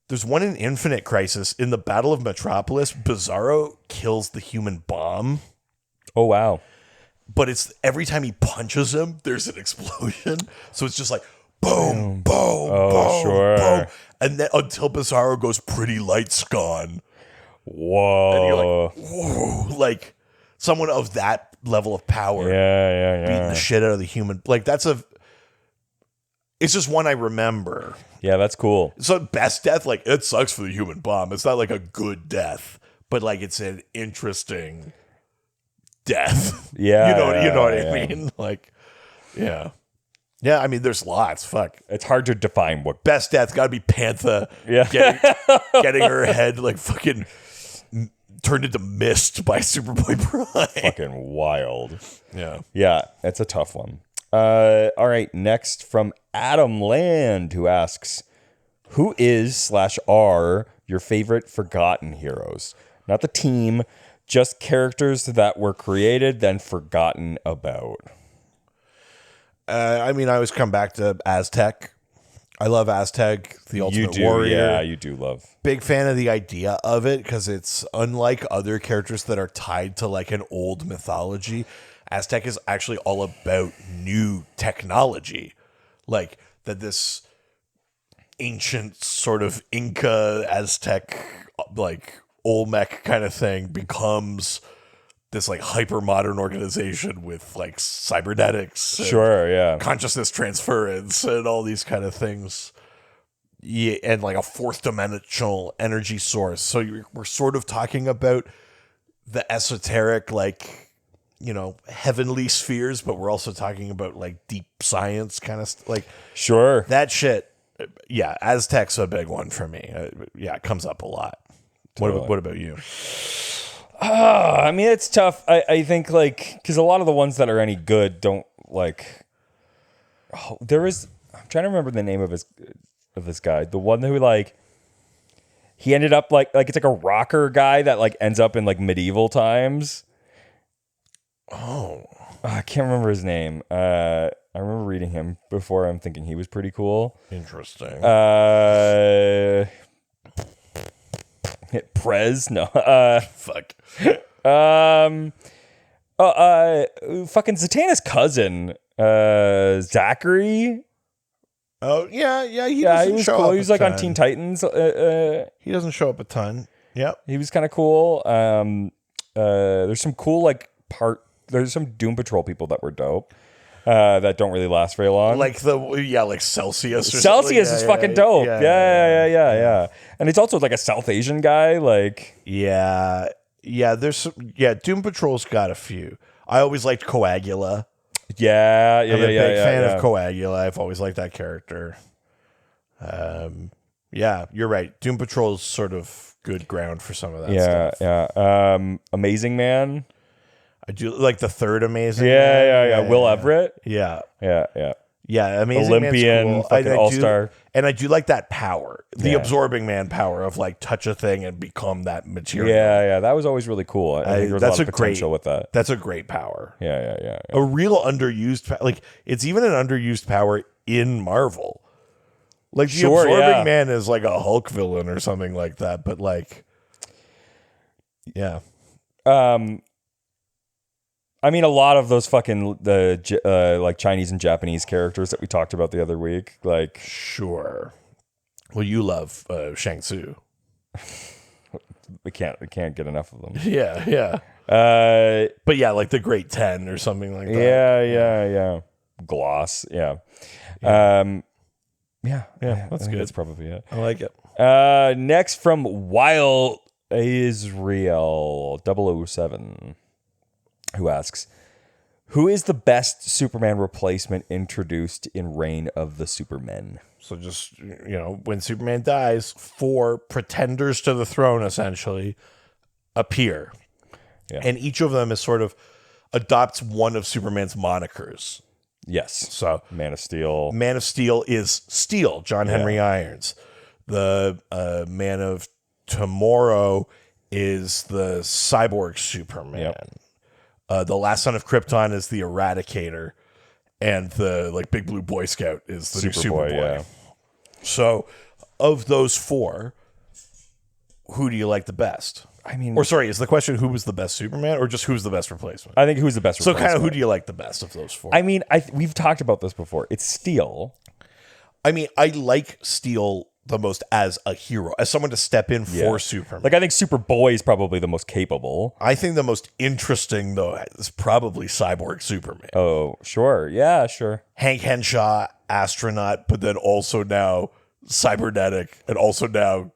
there's one in Infinite Crisis. In the Battle of Metropolis, Bizarro kills the human bomb. Oh, wow. But it's every time he punches him, there's an explosion. So it's just like boom, boom, boom, sure. boom. And then until Bizarro goes, "Pretty light's gone." Whoa. And you're like, whoa. Like someone of that level of power. Yeah. Beating the shit out of the human. Like it's just one I remember. Yeah, that's cool. So best death, like it sucks for the human bomb. It's not like a good death, but like it's an interesting death. Yeah. You know what I mean? Like, yeah. Yeah, I mean, there's lots. Fuck. It's hard to define what Best death got to be Panther. Yeah. Getting her head like fucking turned into mist by Superboy Prime. fucking wild. Yeah. Yeah, it's a tough one. All right, next from Adam Land, who asks, who is/are your favorite forgotten heroes? Not the team, just characters that were created then forgotten about. I mean, I always come back to Aztec. I love Aztec, the Ultimate Warrior. Yeah, you do love. Big fan of the idea of it because it's unlike other characters that are tied to like an old mythology. Aztec is actually all about new technology. Like that this ancient sort of Inca, Aztec, like Olmec kind of thing becomes this like hyper modern organization with like cybernetics, and consciousness transference, and all these kind of things. Yeah, and like a fourth dimensional energy source. So we're sort of talking about the esoteric, like, heavenly spheres, but we're also talking about like deep science kind of like that shit. Yeah, Aztec's a big one for me. It comes up a lot. Totally. What about you? I mean, it's tough. I think like because a lot of the ones that are any good don't like. Oh, I'm trying to remember the name of this guy. The one who like he ended up like it's like a rocker guy that like ends up in like medieval times. I can't remember his name. I remember reading him before. I'm thinking he was pretty cool. Interesting. Prez? No. Fuck. Fucking Zatanna's cousin, Zachary. Oh yeah. He was cool. He was like on Teen Titans. He doesn't show up a ton. Yep. He was kind of cool. There's some cool there's some Doom Patrol people that were dope. That don't really last very long. Like Celsius. Celsius is fucking dope. Yeah. And it's also like a South Asian guy. Like there's some, Doom Patrol's got a few. I always liked Coagula. I'm a big fan of Coagula. I've always liked that character. You're right. Doom Patrol's sort of good ground for some of that stuff. Yeah. Amazing Man. I do like the third Amazing Man. Yeah. Will Everett. Yeah. Amazing Olympian, Man's cool. fucking all-star. And I do like that power, the absorbing man power of like touch a thing and become that material. Yeah. That was always really cool. I think there was a lot of potential with that. That's a great power. Yeah. A real underused, like it's even an underused power in Marvel. Like the absorbing man is like a Hulk villain or something like that. But like, yeah. I mean, a lot of those fucking like Chinese and Japanese characters that we talked about the other week, like sure, Well, you love Shang Tsung. We can't get enough of them. Yeah, yeah. But yeah, like the Great 10 or something like that. Yeah. Gloss. Yeah. Yeah, that's I think good. That's probably it. I like it. Next from Wild Israel 007, who asks, who is the best Superman replacement introduced in Reign of the Supermen? So just, when Superman dies, 4 pretenders to the throne essentially appear. Yeah. And each of them is sort of adopts one of Superman's monikers. Yes. So Man of Steel. Man of Steel is Steel, John Henry Irons. The Man of Tomorrow is the Cyborg Superman. Yep. The Last Son of Krypton is the Eradicator. And the Big Blue Boy Scout is the new Superboy. Yeah. So of those 4, who do you like the best? I mean, Or sorry, is the question who was the best Superman or just who's the best replacement? I think who's the best So replacement? kind of who do you like the best of those 4? I mean, we've talked about this before. It's Steel. I mean, I like Steel the most as a hero, as someone to step in for Superman. Like, I think Superboy is probably the most capable. I think the most interesting, though, is probably Cyborg Superman. Oh, sure. Yeah, sure. Hank Henshaw, astronaut, but then also now cybernetic, and also now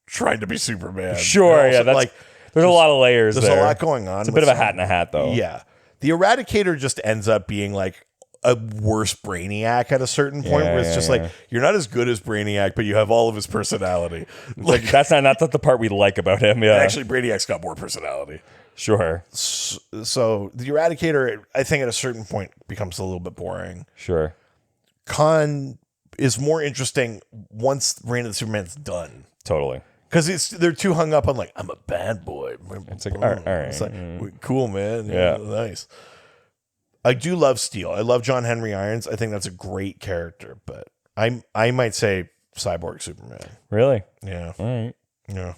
trying to be Superman. Sure, And also, that's there's a lot of layers There's there. a lot going on. It's a bit of a hat in a hat, though. Yeah. The Eradicator just ends up being like a worse Brainiac at a certain point, where it's just like, you're not as good as Brainiac, but you have all of his personality. Like, that's not the part we like about him. Yeah. Actually, Brainiac's got more personality. Sure. So the Eradicator, I think at a certain point becomes a little bit boring. Sure. Khan is more interesting once Reign of the Superman's done. Totally. Because they're too hung up on I'm a bad boy. It's like, all right. It's like, cool, man. Yeah. Nice. I do love Steel. I love John Henry Irons. I think that's a great character, but I might say Cyborg Superman. Really? Yeah. All right. Yeah.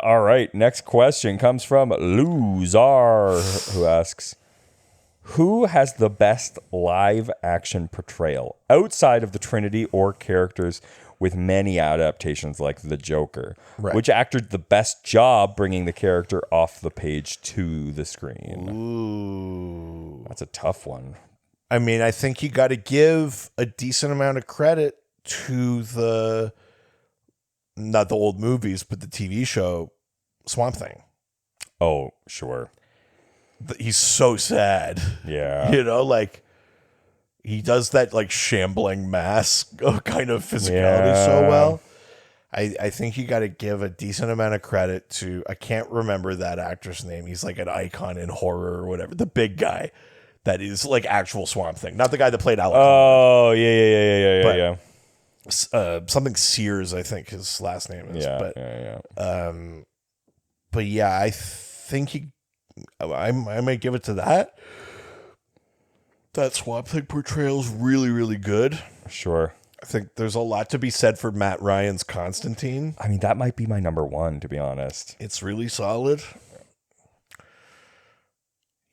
All right. Next question comes from Luzar, who asks, who has the best live action portrayal outside of the Trinity or characters with many adaptations like the Joker? Right. Which actor did the best job bringing the character off the page to the screen? Ooh. That's a tough one. I mean, I think you got to give a decent amount of credit to not the old movies, but the TV show Swamp Thing. Oh, sure. He's so sad. Yeah. He does that shambling mask kind of physicality so well. I think you got to give a decent amount of credit to, I can't remember that actor's name. He's like an icon in horror or whatever. The big guy that is like actual Swamp Thing, not the guy that played Alec. Oh, yeah. Something Sears, I think his last name is. Yeah. But yeah, I think I might give it to that. That Swamp Thing portrayal is really, really good. Sure. I think there's a lot to be said for Matt Ryan's Constantine. I mean, that might be my number one, to be honest. It's really solid.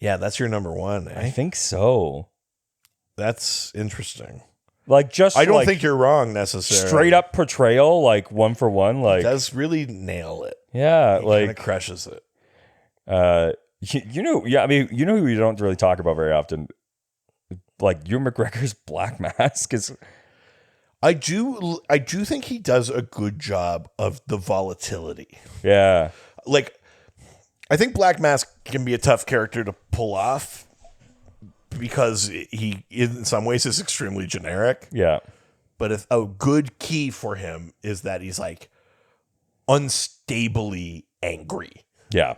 Yeah, that's your number one, eh? I think so. That's interesting. Like, just I don't think you're wrong necessarily. straight up portrayal, like one for one, like He does really nail it. yeah, He like kind of crushes it. I mean, who we don't really talk about very often, like Ewan McGregor's Black Mask is. I do think he does a good job of the volatility. Yeah, Like, I think Black Mask can be a tough character to pull off because he, in some ways, is extremely generic. yeah, But a good key for him is that he's like unstably angry, yeah,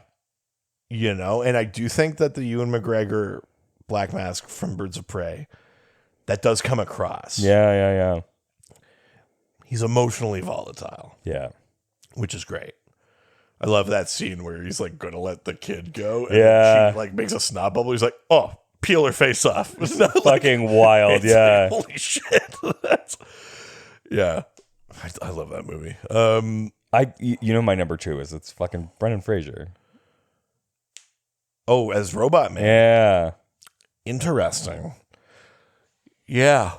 And I do think that the Ewan McGregor Black Mask from Birds of Prey, that does come across. yeah. He's emotionally volatile, Yeah. which is great. I love that scene where he's like going to let the kid go. And Yeah. she like makes a snot bubble. He's like, oh, peel her face off. It's not Fucking wild, it's yeah. like, holy shit. Yeah. I love that movie. My number two is it's fucking Brendan Fraser. Oh, as Robot Man. Yeah. Interesting. Yeah.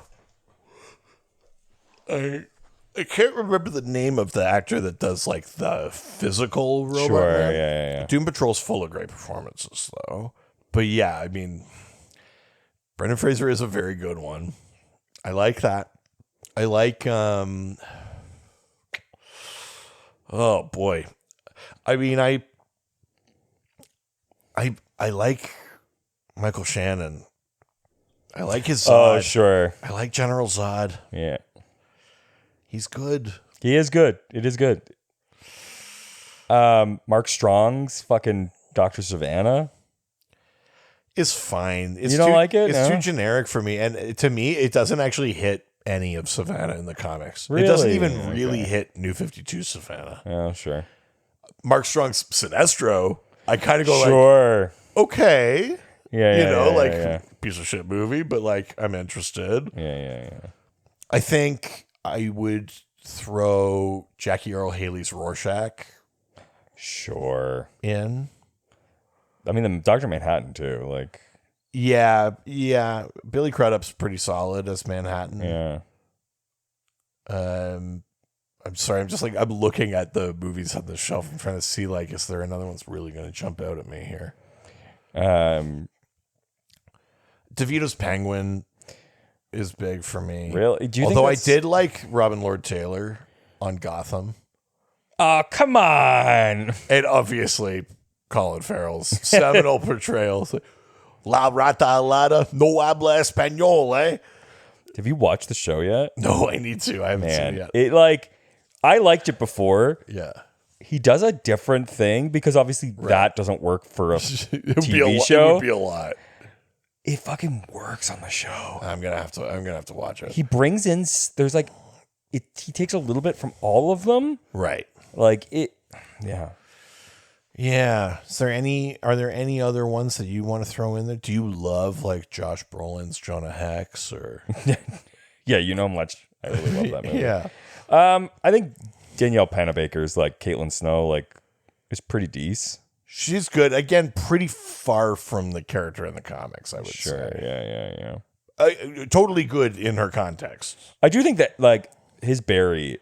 I can't remember the name of the actor that does like the physical robot. Sure, man. yeah. Doom Patrol's full of great performances, though. But yeah, I mean, Brendan Fraser is a very good one. I like that. I like. Oh boy, I mean, I like Michael Shannon. I like his Zod. Oh, sure. I like General Zod. Yeah. He's good. He is good. It is good. Mark Strong's fucking Dr. Savannah. Is fine. It's You don't like it? It's No? too generic for me. And to me, it doesn't actually hit any of Savannah in the comics. Really? It doesn't even really Okay. hit New 52 Savannah. Oh, sure. Mark Strong's Sinestro, I kind of go like, Sure. okay. Yeah. Piece of shit movie, but like, I'm interested. Yeah. I think I would throw Jackie Earle Haley's Rorschach Sure. in. I mean, the Dr. Manhattan, too. Like, Yeah. Billy Crudup's pretty solid as Manhattan. yeah. I'm sorry. I'm looking at the movies on the shelf. I'm trying to see, like, is there another one that's really going to jump out at me here? DeVito's Penguin is big for me. Really? Do you Although I think did like Robin Lord Taylor on Gotham. Oh, come on. And obviously Colin Farrell's seminal portrayal. La rata alada, no habla español, eh? Have you watched the show yet? No, I need to. I haven't seen it Man, yet. I liked it before. Yeah. He does a different thing because obviously that doesn't work for a TV show. It would be a lot. It fucking works on the show. I'm gonna have to watch it. He brings in there's like he takes a little bit from all of them. Right. Like it yeah. Yeah. Are there any other ones that you want to throw in there? Do you love like Josh Brolin's Jonah Hex or Yeah, you know how much I really love that movie. Yeah. I think Danielle Panabaker's like Caitlin Snow like is pretty decent. She's good. Again, pretty far from the character in the comics, I would Sure. say. Yeah. Totally good in her context. I do think that like his Barry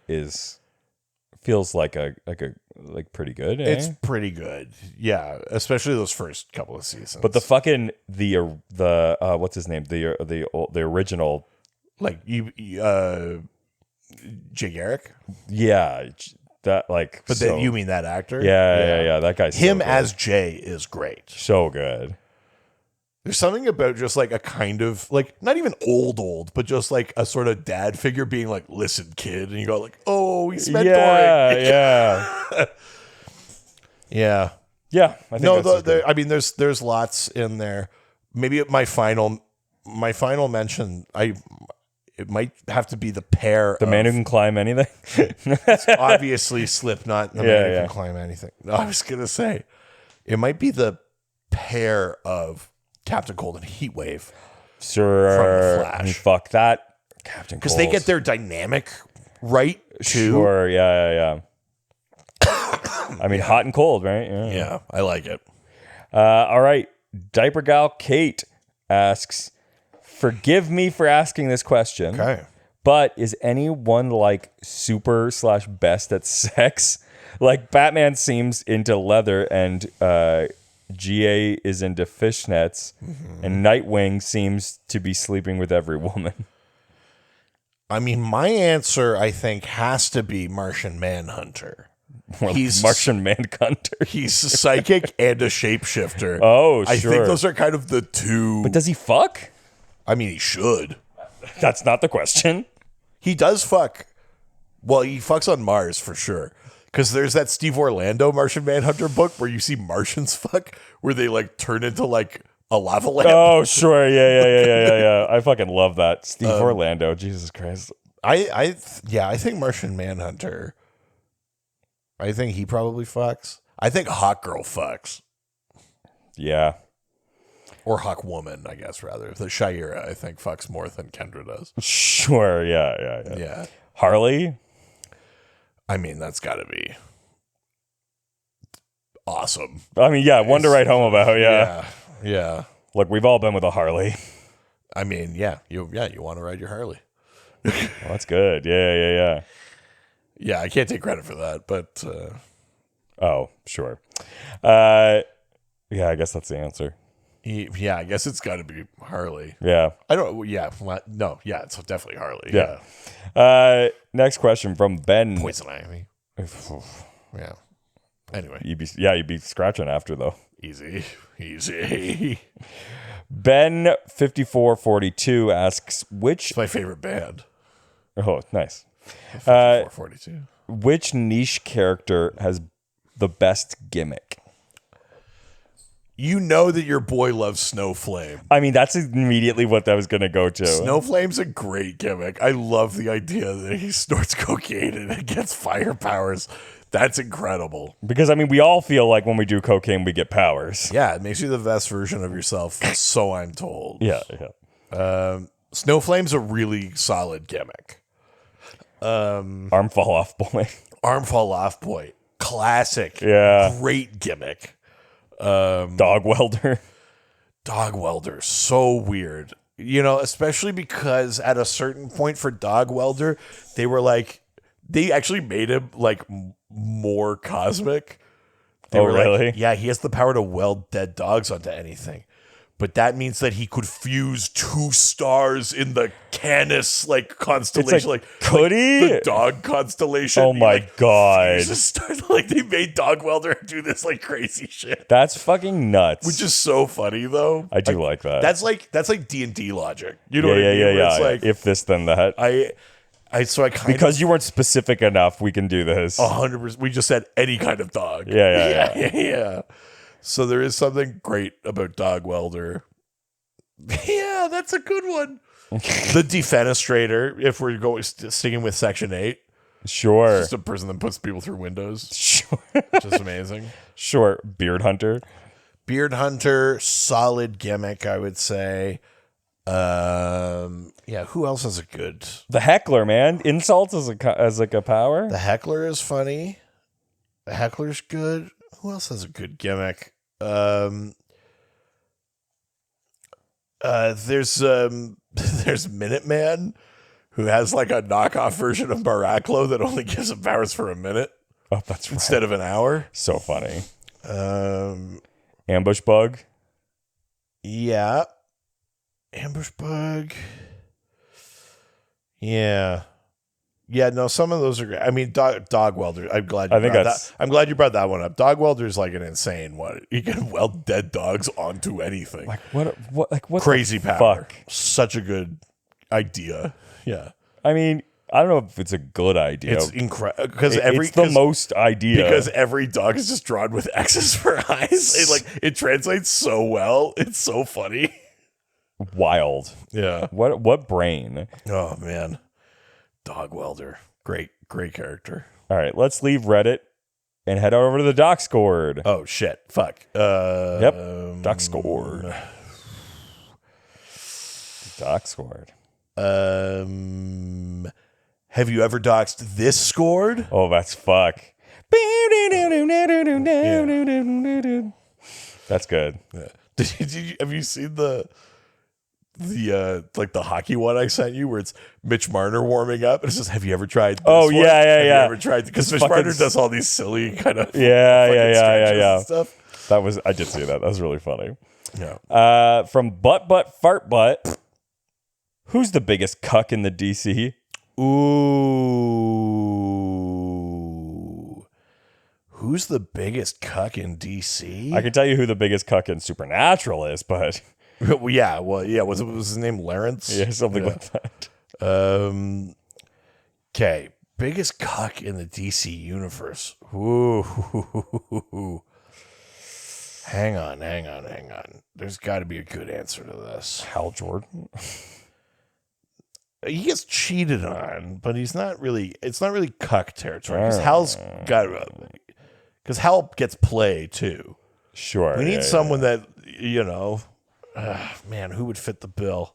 feels like pretty good. Eh? It's pretty good. Yeah, especially those first couple of seasons. But the fucking the what's his name? The original, like Jay Garrick? Yeah, that like. But then you mean that actor? Yeah. That guy's him so good. as Jay is great. So good. There's something about just like a kind of like not even old, but just like a sort of dad figure being like, "Listen, kid," and you go like, "Oh, he's mentoring." Yeah. Yeah. I think I mean, there's lots in there. Maybe my final mention, it might have to be the pair. The man who can climb anything. Obviously, Slipknot. The man who can climb anything. No, I was gonna say it might be the pair of Captain Cold and Heatwave. Sure. From the Flash. I mean, fuck that, Captain Cold. Because they get their dynamic right too. Sure. Yeah. I mean, hot and cold, right? Yeah, I like it. All right. Diaper Gal Kate asks, forgive me for asking this question. Okay. But is anyone like super/best at sex? Like Batman seems into leather and GA is into fishnets, and Nightwing seems to be sleeping with every woman. I mean, my answer, I think, has to be Martian Manhunter. He's Martian Manhunter. He's psychic and a shapeshifter. Oh, sure. I think those are kind of the two. But does he fuck? I mean, he should. That's not the question. He does fuck. Well, he fucks on Mars for sure. Because there's that Steve Orlando Martian Manhunter book where you see Martians fuck, where they like turn into like a lava lamp. Oh, sure. Yeah. I fucking love that. Steve Orlando. Jesus Christ. I think Martian Manhunter. I think he probably fucks. I think Hawk Girl fucks. Yeah. Or Hawk Woman, I guess, rather. The Shira, I think, fucks more than Kendra does. Sure. Yeah. Yeah. Harley? I mean, that's got to be awesome. I mean, yeah, one to write home about, Yeah. Look, we've all been with a Harley. I mean, you want to ride your Harley. Well, that's good. Yeah. Yeah, I can't take credit for that, but Oh, sure. Yeah, I guess that's the answer. yeah, I guess it's got to be Harley. Yeah. I don't. Yeah, no. Yeah, it's definitely Harley. Yeah. Yeah. Next question from Ben. Poison ivy. Yeah. Anyway, You'd be scratching after though. easy. Ben 5442 asks It's my favorite band. Oh, nice. 5442. Which niche character has the best gimmick? You know that your boy loves Snowflame. I mean, that's immediately what I was going to go to. Snowflame's a great gimmick. I love the idea that he snorts cocaine and it gets fire powers. That's incredible. Because, I mean, we all feel like when we do cocaine, we get powers. Yeah, it makes you the best version of yourself, so I'm told. Yeah. Snowflame's a really solid gimmick. Arm fall off boy. Arm fall off boy. Classic. Yeah. Great gimmick. Dog welder. Dog welder. So weird. You know, especially because at a certain point for Dog Welder, they were like, they actually made him like more cosmic. They were really? Like, yeah, he has the power to weld dead dogs onto anything. But that means that he could fuse 2 stars in the Canis like constellation. Could he? The dog constellation. Oh my God. Like they made Dog Welder do this like crazy shit. That's fucking nuts. Which is so funny though. I do like that. That's like D&D logic. You know what I mean? Yeah. It's like, if this, then that. I Because you weren't specific enough, we can do this. 100%. We just said any kind of dog. Yeah. So there is something great about Dog Welder. Yeah, that's a good one. The Defenestrator, if we're going sticking with Section 8. Sure. Just a person that puts people through windows. Sure. Just amazing. Sure. Beard Hunter. Beard Hunter, solid gimmick, I would say. Yeah, who else has a good? The Heckler, man. Insults as like a power. The Heckler is funny. The Heckler's good. Who else has a good gimmick? There's Minuteman, who has like a knockoff version of Baraclo that only gives him powers for a minute. Oh, that's right. Instead of an hour. So funny. Ambush Bug. Yeah. Ambush Bug. Yeah. Yeah, no, some of those are great. I mean, Dog Welder. I'm glad you brought that one up. Dog Welder is like an insane one. You can weld dead dogs onto anything. Like what? Crazy the power. Fuck. Such a good idea. Yeah. I mean, I don't know if it's a good idea. It's incredible because it's the most idea because every dog is just drawn with X's for eyes. It translates so well. It's so funny. Wild. Yeah. What brain? Oh man. Dog Welder. Great character. All right, let's leave Reddit and head over to the Doc Scored. Oh shit. Fuck. Yep. Doc Scored. Doc Scored. Have you ever doxed this scored? Oh, that's fuck. Yeah. That's good. Yeah. Have you seen the like the hockey one I sent you where it's Mitch Marner warming up and it says, have you ever tried this Oh, one? yeah. Have you ever tried, because Mitch Marner does all these silly kind of yeah stuff. I did see that. That was really funny. Yeah. From Butt Fart Butt, who's the biggest cuck in the DC? Ooh. Who's the biggest cuck in DC? I can tell you who the biggest cuck in Supernatural is, but yeah. Was his name Lawrence? Yeah, something like that. Okay. Biggest cuck in the DC universe. Ooh. Hang on. There's got to be a good answer to this. Hal Jordan. He gets cheated on, but it's not really cuck territory. Because Hal gets play too. Sure. We need someone that, man, who would fit the bill?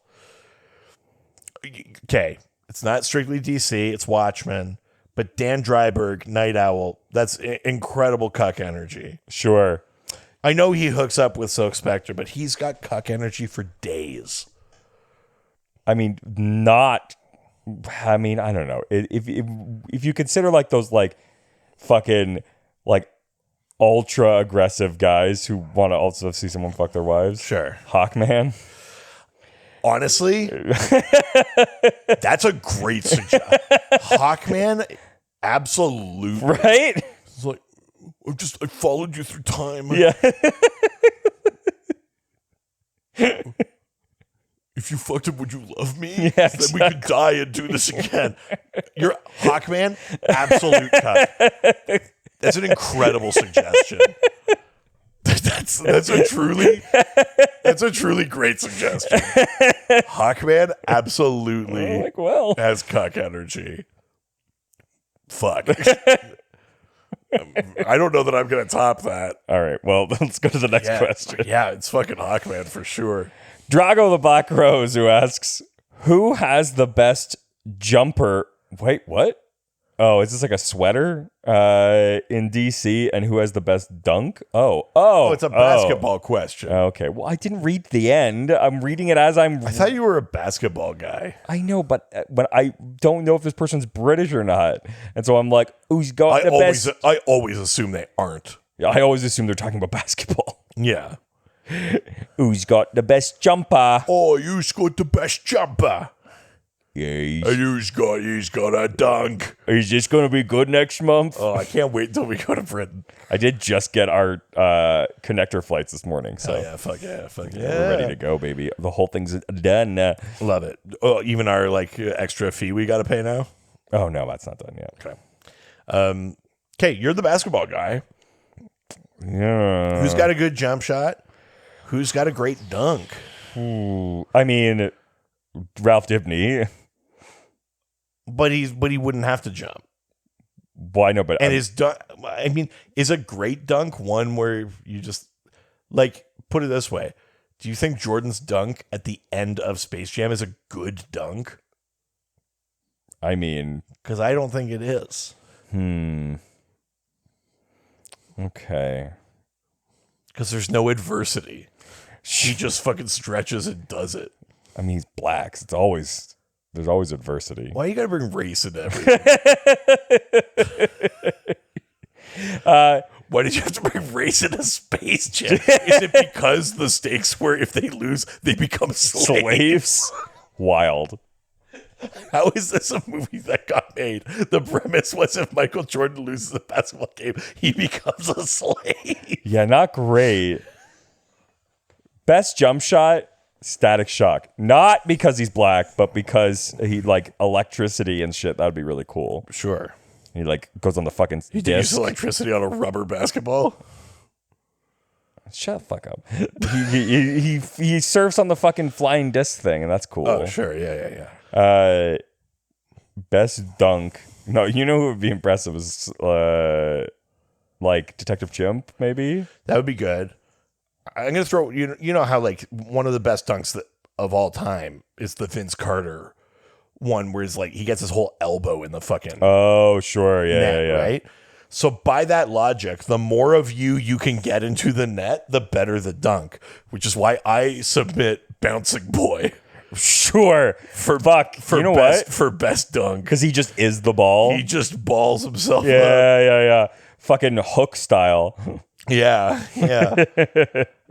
Okay. It's not strictly DC. It's Watchmen. But Dan Dryberg, Night Owl, that's incredible cuck energy. Sure. I know he hooks up with Silk Spectre, but he's got cuck energy for days. I mean, not I mean, I don't know. If you consider like those like fucking like ultra aggressive guys who want to also see someone fuck their wives, Sure. Hawkman. Honestly, that's a great suggestion. Hawkman, absolutely. Right? It's like, I followed you through time. Yeah. If you fucked him, would you love me? Yeah, Then exactly. we could die and do this again. You're Hawkman, absolute cut. That's an incredible suggestion. That's a truly great suggestion. Hawkman absolutely Like, well, has cuck energy. Fuck. I don't know that I'm gonna top that. all right. Well, let's go to the next question. Yeah, it's fucking Hawkman for sure. Drago the Black Rose, who asks, who has the best jumper? Wait, what? Oh, is this like a sweater in DC? And who has the best dunk? Oh, It's a basketball question. Okay. Well, I didn't read the end. I'm reading it as I'm. I thought you were a basketball guy. I know, but I don't know if this person's British or not, and so I'm like, who's got the best? I always assume they aren't. I always assume they're talking about basketball. Yeah. Who's got the best jumper? Oh, you's got the best jumper. Yeah, And he's got a dunk. is this going to be good next month? Oh, I can't wait until we go to Britain. I did just get our connector flights this morning, so Fuck yeah. we're ready to go, baby. The whole thing's done. Love it. Oh, even our like extra fee we got to pay now. Oh no, that's not done yet. Okay. Okay, you're the basketball guy. Yeah. Who's got a good jump shot? Who's got a great dunk? I mean, Ralph Dibny. But he wouldn't have to jump. Well, I know, but And his dunk, I mean, is a great dunk one where you just like put it this way? Do you think Jordan's dunk at the end of Space Jam is a good dunk? I mean, Because I don't think it is. okay. Because there's no adversity. He just fucking stretches and does it. I mean, he's black. So there's always adversity. Why you gotta bring race into everything? Why did you have to bring race into Space Jam? Is it because the stakes were if they lose, they become slaves? Wild. How is this a movie that got made? The premise was if Michael Jordan loses a basketball game, he becomes a slave. Yeah, not great. Best jump shot, Static Shock. Not because he's black, but because he like electricity and shit. That would be really cool. Sure. He like goes on the fucking He did use disc. electricity on a rubber basketball. Shut the fuck up. he surfs on the fucking flying disc thing, and that's cool. Oh, sure. Yeah. Best dunk. No, you know who would be impressive is like Detective Chimp, maybe. That would be good. I'm gonna throw you know how like one of the best dunks of all time is the Vince Carter one where it's like he gets his whole elbow in the fucking Oh, sure, net, yeah. right? So by that logic, the more of you can get into the net, the better the dunk, which is why I submit Bouncing Boy Sure. for you know best, what? for best dunk. Because he just is the ball. He just balls himself up. Yeah. Fucking Hook style. Yeah.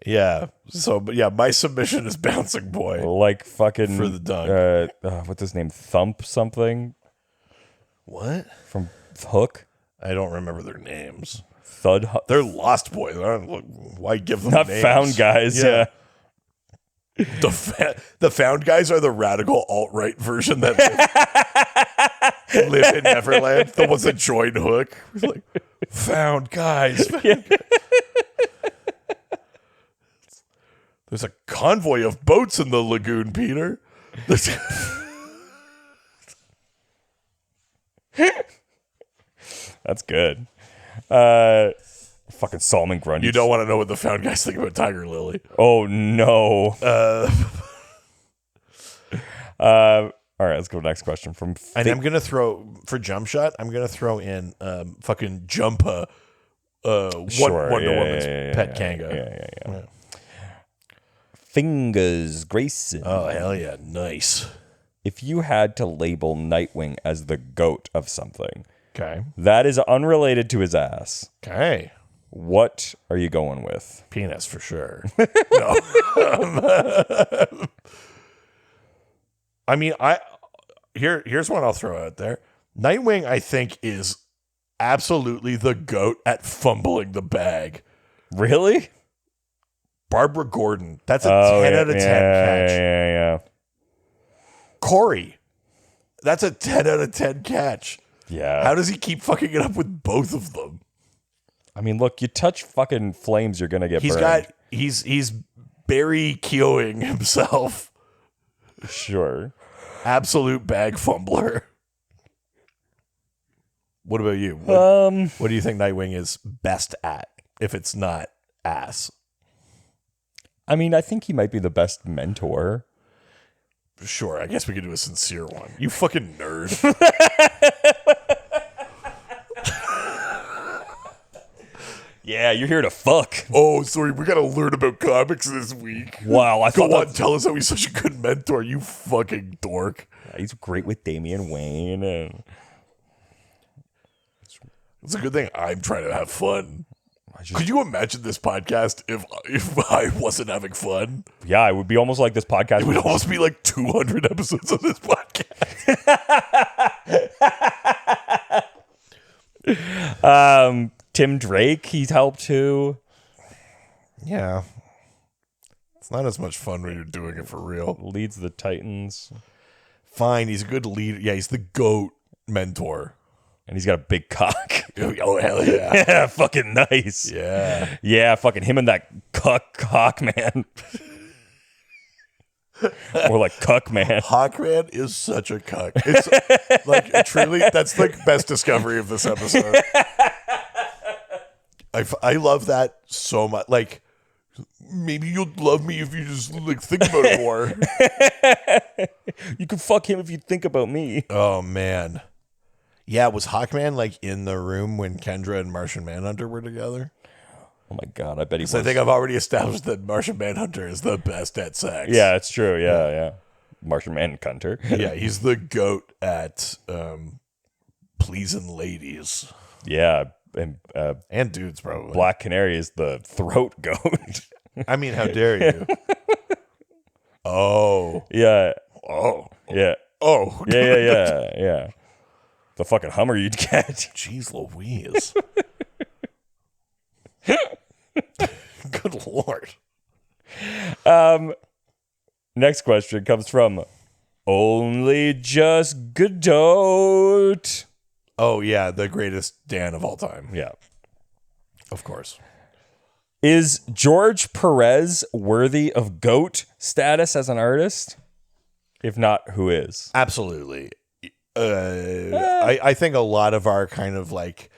Yeah. So, but yeah, my submission is Bouncing Boy. Like fucking For the dunk. what's his name? Thump something What? from Hook. I don't remember their names. Thud. They're Lost Boys. Why give them Not names? Found Guys. Yeah. The Found Guys are the radical alt-right version that live in Neverland. The ones that join Hook. It's like, Found Guys. There's a convoy of boats in the lagoon, Peter. That's good. Fucking Solomon Grundy. You don't want to know what the Found Guys think about Tiger Lily. Oh no. All right, let's go to the next question from. And I'm gonna throw for jump shot. I'm gonna throw in fucking Jumpa, Wonder Woman's pet Kanga. Yeah. Fingers Grayson. Oh hell yeah, nice. if you had to label Nightwing as the GOAT of something, Okay. that is unrelated to his ass, Okay. what are you going with? Penis for sure. No. I mean, here's one I'll throw out there. Nightwing, I think, is absolutely the GOAT at fumbling the bag. Really? Barbara Gordon. That's a 10 out of 10 catch. Yeah. Corey. That's a 10 out of 10 catch. Yeah. How does he keep fucking it up with both of them? I mean, look, you touch fucking flames, you're gonna get burned. He's Barry Keoghing himself. Sure. Absolute bag fumbler. What about you? What do you think Nightwing is best at if it's not ass? I mean, I think he might be the best mentor. Sure, I guess we could do a sincere one. You fucking nerd. Yeah, you're here to fuck. Oh, sorry, we gotta learn about comics this week. Wow, Go on, tell us how he's such a good mentor, you fucking dork. He's great with Damian Wayne. And It's a good thing I'm trying to have fun. Could you imagine this podcast if I wasn't having fun? yeah, it would be almost like this podcast. It would almost be like 200 episodes of this podcast. Tim Drake, he's helped too. Yeah. It's not as much fun when you're doing it for real. Leads the Titans. Fine, he's a good leader. Yeah, he's the GOAT mentor. And he's got a big cock. Oh, hell yeah. Yeah, fucking nice. Yeah. Yeah, fucking him and that cock man. Or like cuck man. Hawkman is such a cuck. It's like truly, that's the best discovery of this episode. I love that so much. Like, maybe you'll love me if you just like think about it more. You can fuck him if you think about me. Oh man, yeah. Was Hawkman like in the room when Kendra and Martian Manhunter were together? Oh my god, I bet he was. So I think I've already established that Martian Manhunter is the best at sex. Yeah, it's true. Yeah. Martian Manhunter. Yeah, he's the GOAT at pleasing ladies. Yeah, and dudes probably. Black Canary is the throat goat. I mean, how dare you? Oh. Yeah. Oh. Yeah. Oh. Yeah. The fucking Hummer you'd catch. Jeez Louise. Good Lord. Next question comes from Only Just Godot. Oh, yeah, the greatest Dan of all time. Yeah. Of course. Is George Perez worthy of GOAT status as an artist? If not, who is? Absolutely. I think a lot of our kind of like,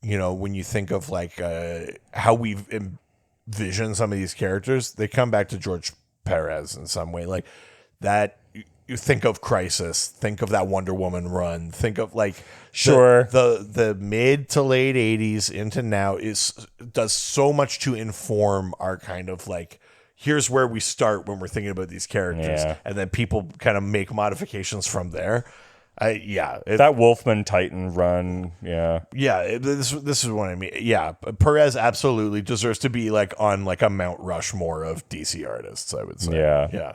you know, when you think of like how we've envisioned some of these characters, they come back to George Perez in some way. Like that, you think of Crisis, think of that Wonder Woman run, think of like sure the mid to late 80s into now does so much to inform our kind of like, here's where we start when we're thinking about these characters, and then people kind of make modifications from there. That Wolfman Titan run, this is what I mean. Yeah, Perez absolutely deserves to be like on like a Mount Rushmore of DC artists, I would say. Yeah.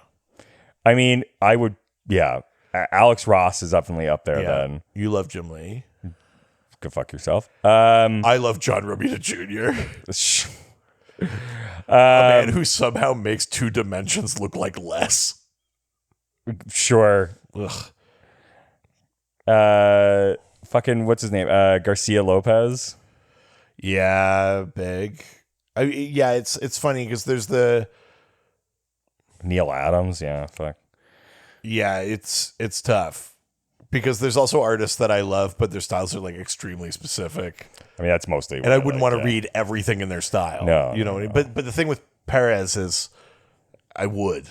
I mean, I would. Yeah, Alex Ross is definitely up there. Then you love Jim Lee. Go fuck yourself. I love John Romita Jr. A man who somehow makes two dimensions look like less. Sure. Ugh. Fucking what's his name? Garcia Lopez. Yeah, big. It's funny because there's the Neil Adams. Yeah, fuck. Yeah, it's tough because there's also artists that I love, but their styles are like extremely specific. I mean, that's mostly. And I wouldn't want to read everything in their style. No, you know what I mean? But the thing with Perez is, I would.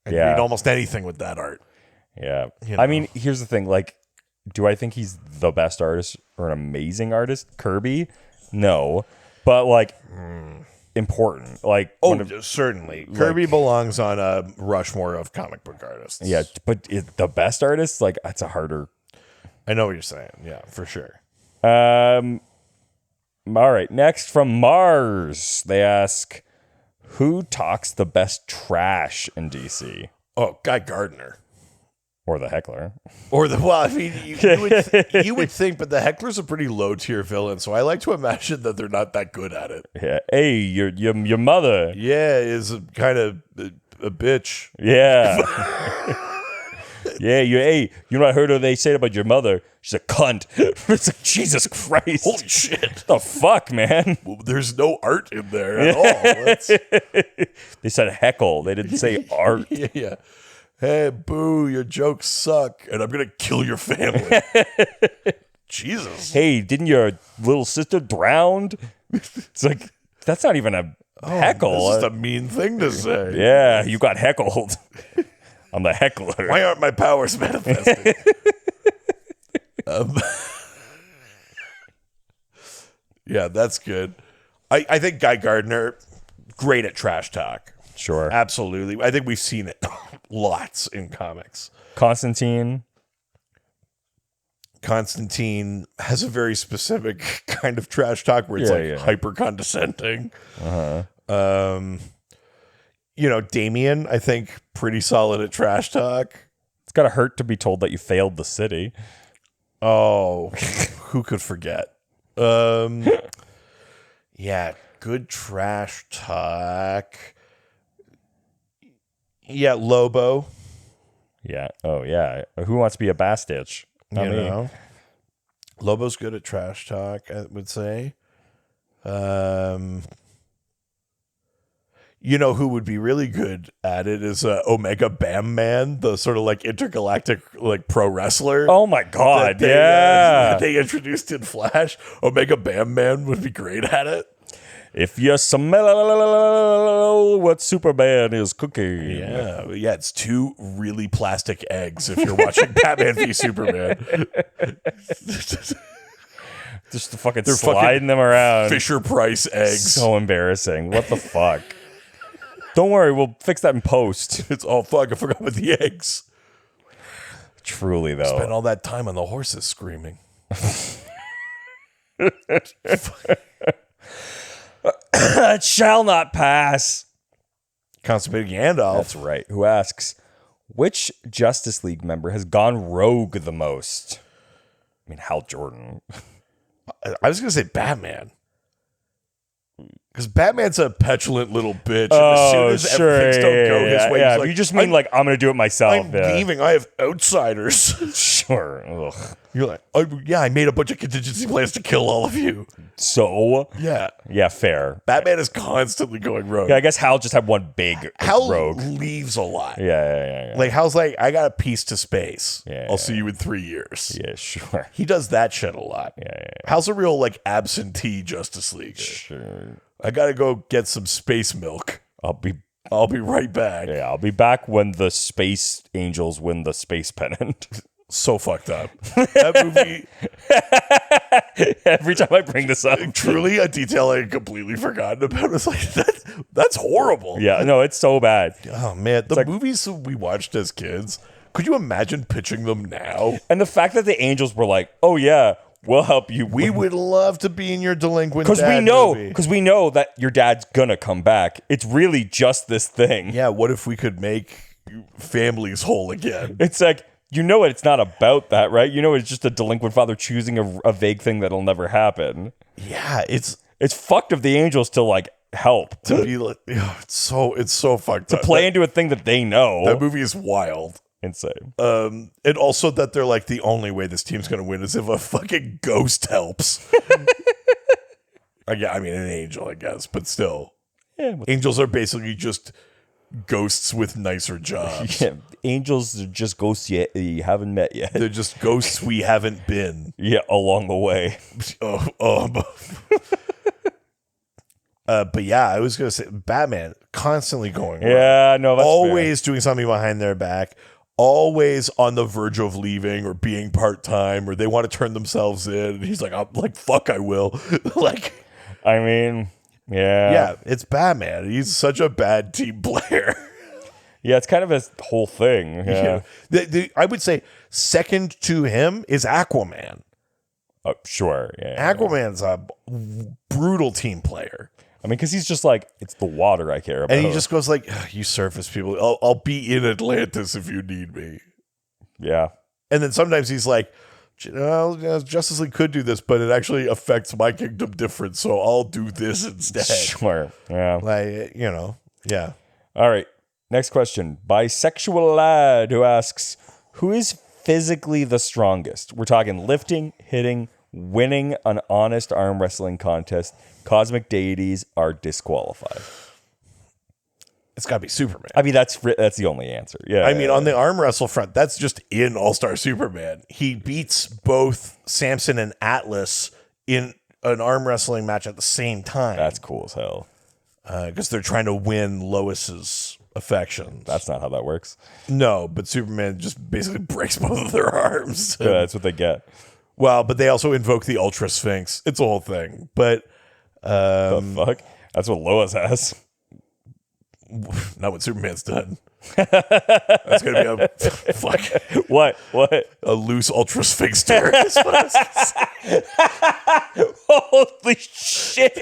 I'd Yeah. read almost anything with that art. Yeah. You know? I mean, here's the thing. Like, do I think he's the best artist or an amazing artist? Kirby? No. But, like, important. Like, Certainly. Kirby belongs on a Rushmore of comic book artists. yeah, but the best artists, like, that's a harder. I know what you're saying. Yeah, for sure. All right, next from Mars, they ask, who talks the best trash in DC? Oh, Guy Gardner. Or the heckler. Or I mean, you would think, but the heckler's a pretty low tier villain, so I like to imagine that they're not that good at it. Yeah. Hey, your mother. Yeah, is kind of a bitch. Yeah. Yeah, you know what I heard they said about your mother? She's a cunt. It's like, Jesus Christ. Holy shit. The fuck, man? Well, there's no art in there at all. They said heckle. They didn't say art. Yeah. Hey, boo, your jokes suck, and I'm going to kill your family. Jesus. Hey, didn't your little sister drown? It's like, that's not even a heckle. This is a mean thing to say. Yeah, you got heckled. I'm the heckler. Why aren't my powers manifesting? Yeah, that's good. I think Guy Gardner, great at trash talk. Sure. Absolutely. I think we've seen it lots in comics. Constantine has a very specific kind of trash talk where it's hyper condescending. Damien, I think, pretty solid at trash talk. It's gotta hurt to be told that you failed the city. Oh, who could forget? Yeah, good trash talk. Yeah, Lobo. Yeah. Oh, yeah. Who wants to be a Bastitch? Not me. Lobo's good at trash talk, I would say. You know who would be really good at it is Omega Bam Man, the sort of like intergalactic like pro wrestler. Oh my God! That they introduced in Flash. Omega Bam Man would be great at it. If you smell what Superman is cooking. Yeah, it's two really plastic eggs if you're watching Batman v Superman. Just fucking sliding them around. Fisher Price eggs. So embarrassing. What the fuck? Don't worry, we'll fix that in post. It's all fuck. I forgot about the eggs. Truly, though. Spent all that time on the horses screaming. It shall not pass. Constipated Gandalf. That's right. Who asks, which Justice League member has gone rogue the most? I mean, Hal Jordan. I was going to say Batman. Because Batman's a petulant little bitch. As soon as things don't go his way, he's like, you just mean like, I'm going to do it myself. I'm leaving. I have outsiders. Sure. Ugh. You're like, I made a bunch of contingency plans to kill all of you. So? Yeah. Yeah, fair. Batman is constantly going rogue. Yeah, I guess Hal just had one big Hal rogue. leaves a lot. Yeah. Like, Hal's like, I got a piece to space. Yeah, I'll see you in 3 years. Yeah, sure. He does that shit a lot. Yeah. Hal's a real, like, absentee Justice League. Sure. I gotta go get some space milk. I'll be right back. Yeah, I'll be back when the Space Angels win the space pennant. So fucked up. That movie. Every time I bring this up, truly a detail I had completely forgotten about. It's like that's horrible. Yeah, no, it's so bad. Oh man, the movies we watched as kids. Could you imagine pitching them now? And the fact that the Angels were like, "Oh yeah, we'll help you. We would love to be in your delinquent because movie. we know that your dad's gonna come back. It's really just this thing. Yeah. What if we could make families whole again? It's like, you know what? It's not about that, right? You know, it's just a delinquent father choosing a vague thing that'll never happen. Yeah, it's fucked of the Angels to like help to be like, it's so fucked to up. play into a thing that they know. That movie is wild. Insane. And also that they're like, the only way this team's gonna win is if a fucking ghost helps. Yeah, I mean an angel, I guess, but still, angels are basically just ghosts with nicer jobs. Yeah, angels are just ghosts you haven't met yet. They're just ghosts we haven't been. Yeah, along the way. But yeah, I was gonna say Batman constantly going wrong. Yeah, no, that's always doing something behind their back. Always on the verge of leaving or being part-time, or they want to turn themselves in. And he's like, I'm like, fuck, I will. Like, I mean, Yeah, it's Batman. He's such a bad team player. Yeah, it's kind of a whole thing. Yeah. I would say second to him is Aquaman. Oh, sure. Yeah. Aquaman's a brutal team player. I mean, because he's just like, it's the water I care about. And he just goes like, you surface people, I'll be in Atlantis if you need me. Yeah. And then sometimes he's like, Justice League could do this, but it actually affects my kingdom different, so I'll do this instead. Sure. Yeah. Like, yeah. All right. Next question. Bisexual lad who asks, who is physically the strongest? We're talking lifting, hitting, winning an honest arm wrestling contest. Cosmic deities are disqualified. It's got to be Superman. I mean, that's the only answer. Yeah. I mean, on the arm wrestle front, that's just in All-Star Superman. He beats both Samson and Atlas in an arm wrestling match at the same time. That's cool as hell. Because they're trying to win Lois's affections. That's not how that works. No, but Superman just basically breaks both of their arms. Yeah, that's what they get. Well, but they also invoke the Ultra Sphinx. It's a whole thing. But The fuck? That's what Lois has. not what Superman's done. That's gonna be a fuck. What? A loose Ultra Sphinx turret. Holy shit!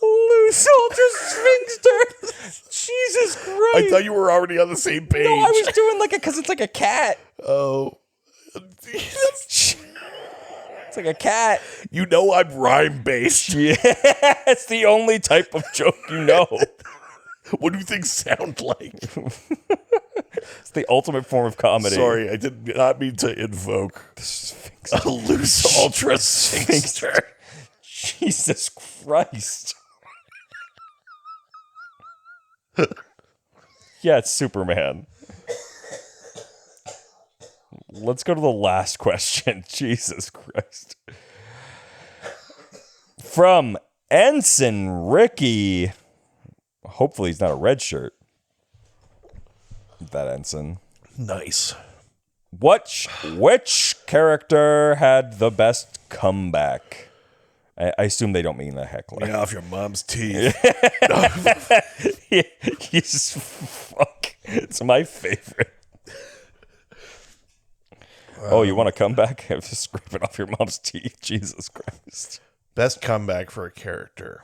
Loose Ultra Sphinxter. Jesus Christ! I thought you were already on the same page. No, I was doing because it's like a cat. Oh. It's like a cat. You know I'm rhyme based. Yeah, it's the only type of joke you know. What do things sound like? It's the ultimate form of comedy. Sorry, I did not mean to invoke a loose Ultra Sphinxter. Jesus Christ. Yeah, it's Superman. Let's go to the last question. Jesus Christ. From Ensign Ricky. Hopefully he's not a red shirt. That ensign. Nice. Which character had the best comeback? I assume they don't mean the heckler. Get off your mom's teeth. He's fuck. It's my favorite. Oh, you want to come back? I'm just scraping off your mom's teeth. Jesus Christ. Best comeback for a character.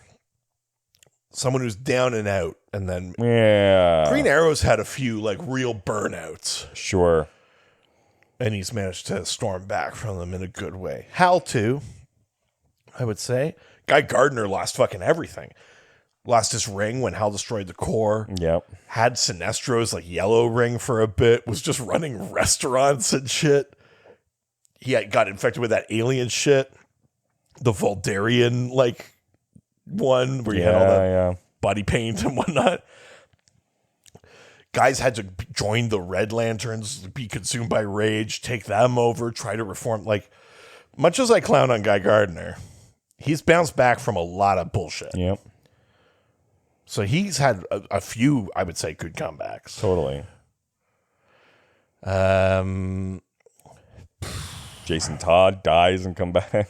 Someone who's down and out, and then Green Arrow's had a few real burnouts. Sure. And he's managed to storm back from them in a good way. Hal too, I would say. Guy Gardner lost fucking everything. Lost his ring when Hal destroyed the core. Yep. Had Sinestro's yellow ring for a bit. Was just running restaurants and shit. He got infected with that alien shit. The Voldarian one where you had all that body paint and whatnot. Guys had to join the Red Lanterns, be consumed by rage, take them over, try to reform. Much as I clown on Guy Gardner, he's bounced back from a lot of bullshit. Yep. So he's had a few, I would say, good comebacks. Totally. Jason Todd dies and comes back.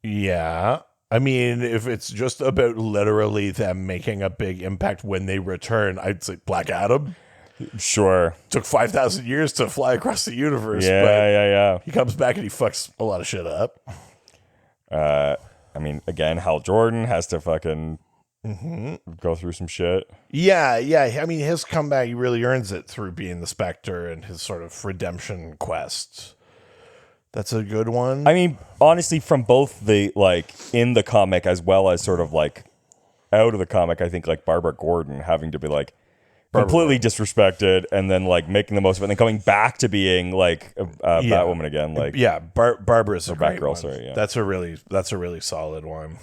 Yeah. I mean, if it's just about literally them making a big impact when they return, I'd say Black Adam. Sure. Took 5,000 years to fly across the universe. Yeah. He comes back and he fucks a lot of shit up. I mean, again, Hal Jordan has to fucking go through some shit. Yeah. I mean, his comeback, he really earns it through being the Spectre and his sort of redemption quest. That's a good one. I mean, honestly, from both the in the comic as well as sort of out of the comic, I think Barbara Gordon having to be completely disrespected and then making the most of it and then coming back to being Batwoman again. Barbara's a great Batgirl, one. sorry, yeah. That's a really solid one.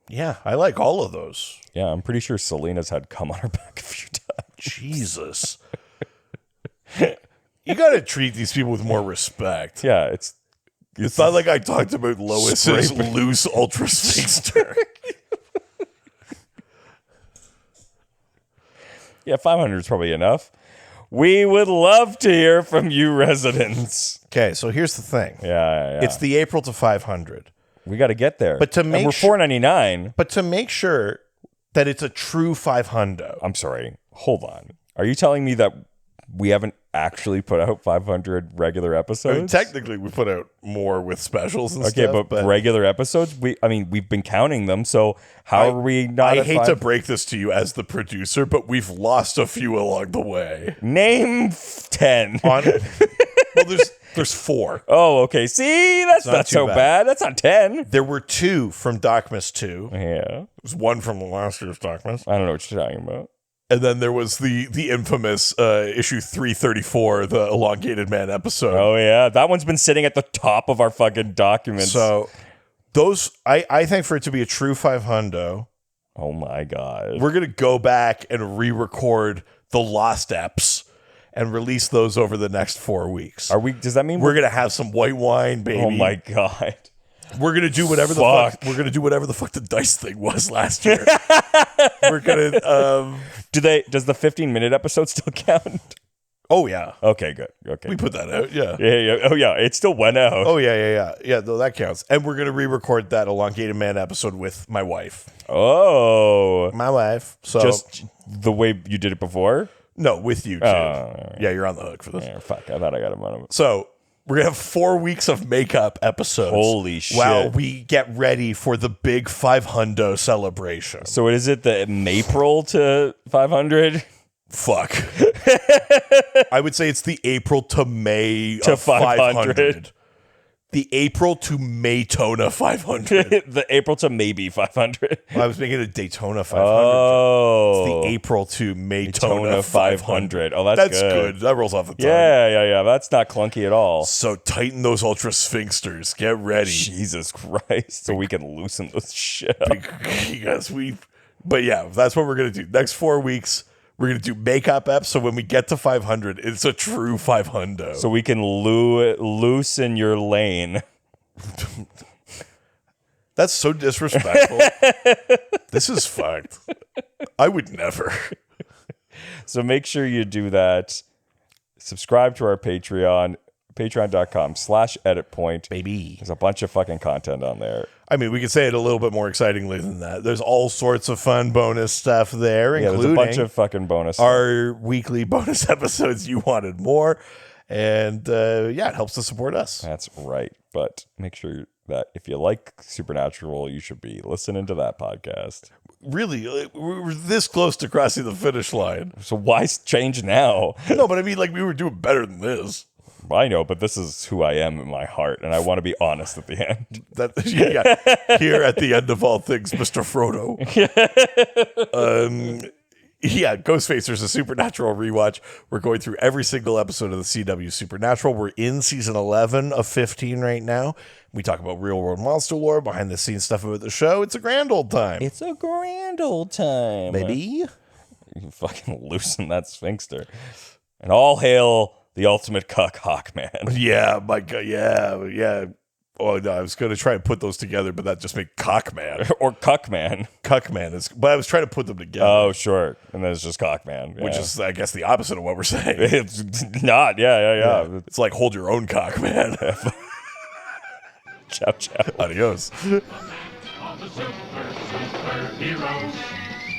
Yeah, I like all of those. Yeah, I'm pretty sure Selena's had come on her back a few times. Jesus. You got to treat these people with more respect. Yeah, it's not like I talked about Lois's loose Ultra Sphinxter. Yeah, 500 is probably enough. We would love to hear from you residents. Okay, so here's the thing. Yeah. It's the April to 500. We got to get there. But to And make we're sure- $4.99. But to make sure that it's a true 500. I'm sorry. Hold on. Are you telling me that we haven't actually put out 500 regular episodes? I mean, technically, we put out more with specials and Okay, stuff. but regular episodes, we've been counting them. So how are we not? I at hate to break this to you as the producer, but we've lost a few along the way. Name 10. Well, there's 4. Oh, okay. See, that's not too so bad. That's not 10. There were 2 from Docmas 2. Yeah. There's 1 from last year's Docmas. I don't know what you're talking about. And then there was the infamous issue 334, the Elongated Man episode. Oh, yeah. That one's been sitting at the top of our fucking documents. So those, I think for it to be a true 500, oh, my God. we're going to go back and re-record the lost eps and release those over the next 4 weeks. Does that mean We're going to have some white wine, baby. Oh, my God. We're gonna do whatever the fuck. We're gonna do whatever the fuck the dice thing was last year. We're gonna. Does the 15-minute episode still count? Oh yeah. Okay, good. Okay. We put that out. Yeah. Yeah. Oh yeah. It still went out. Oh yeah. No, that counts. And we're gonna re-record that Elongated Man episode with my wife. Oh. My wife. So Just the way you did it before? no, with you too. Yeah, you're on the hook for this. Yeah, fuck. I thought I got him on. So we're gonna have 4 weeks of makeup episodes. Holy shit. While we get ready for the big 500 celebration. So is it the April to 500? Fuck. I would say it's the April to May To of 500. 500. The April to Maytona 500. The April to maybe 500. Well, I was making it Daytona 500. Oh. It's the April to Maytona 500. 500. Oh, that's good. That rolls off the tongue. Yeah. That's not clunky at all. So tighten those Ultra Sphinxters. Get ready. Jesus Christ. So we can loosen this shit up. Yes, but yeah, that's what we're going to do. Next 4 weeks, we're going to do makeup eps. So when we get to 500, it's a true 500. So we can loosen your lane. That's so disrespectful. This is fucked. I would never. So make sure you do that. Subscribe to our Patreon, patreon.com/editpoint. Baby. There's a bunch of fucking content on there. I mean, we could say it a little bit more excitingly than that. There's all sorts of fun bonus stuff there, Yeah, there's including a bunch of fucking bonus. our weekly bonus episodes. You wanted more. And it helps to support us. That's right. But make sure that if you like Supernatural, you should be listening to that podcast. Really, we were this close to crossing the finish line. So why change now? No, but I mean, we were doing better than this. I know, but this is who I am in my heart, and I want to be honest at the end. Here at the end of all things, Mr. Frodo. Ghostfacers, a Supernatural rewatch. We're going through every single episode of the CW Supernatural. We're in season 11 of 15 right now. We talk about real world monster lore, behind the scenes stuff about the show. It's a grand old time. It's a grand old time. Baby. You fucking loosen that sphinxter. And all hail the ultimate cuck, Hawkman. Yeah, my God. Yeah. Oh, no, I was going to try and put those together, but that just made Cockman. Or Cuckman. Cuckman is, but I was trying to put them together. Oh, sure. And then it's just Cockman. Yeah. Which is, I guess, the opposite of what we're saying. It's not. Yeah. It's like hold your own Cockman. Ciao, ciao. Adios. All the superheroes,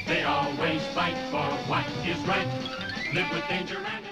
they always fight for what is right. Live with danger and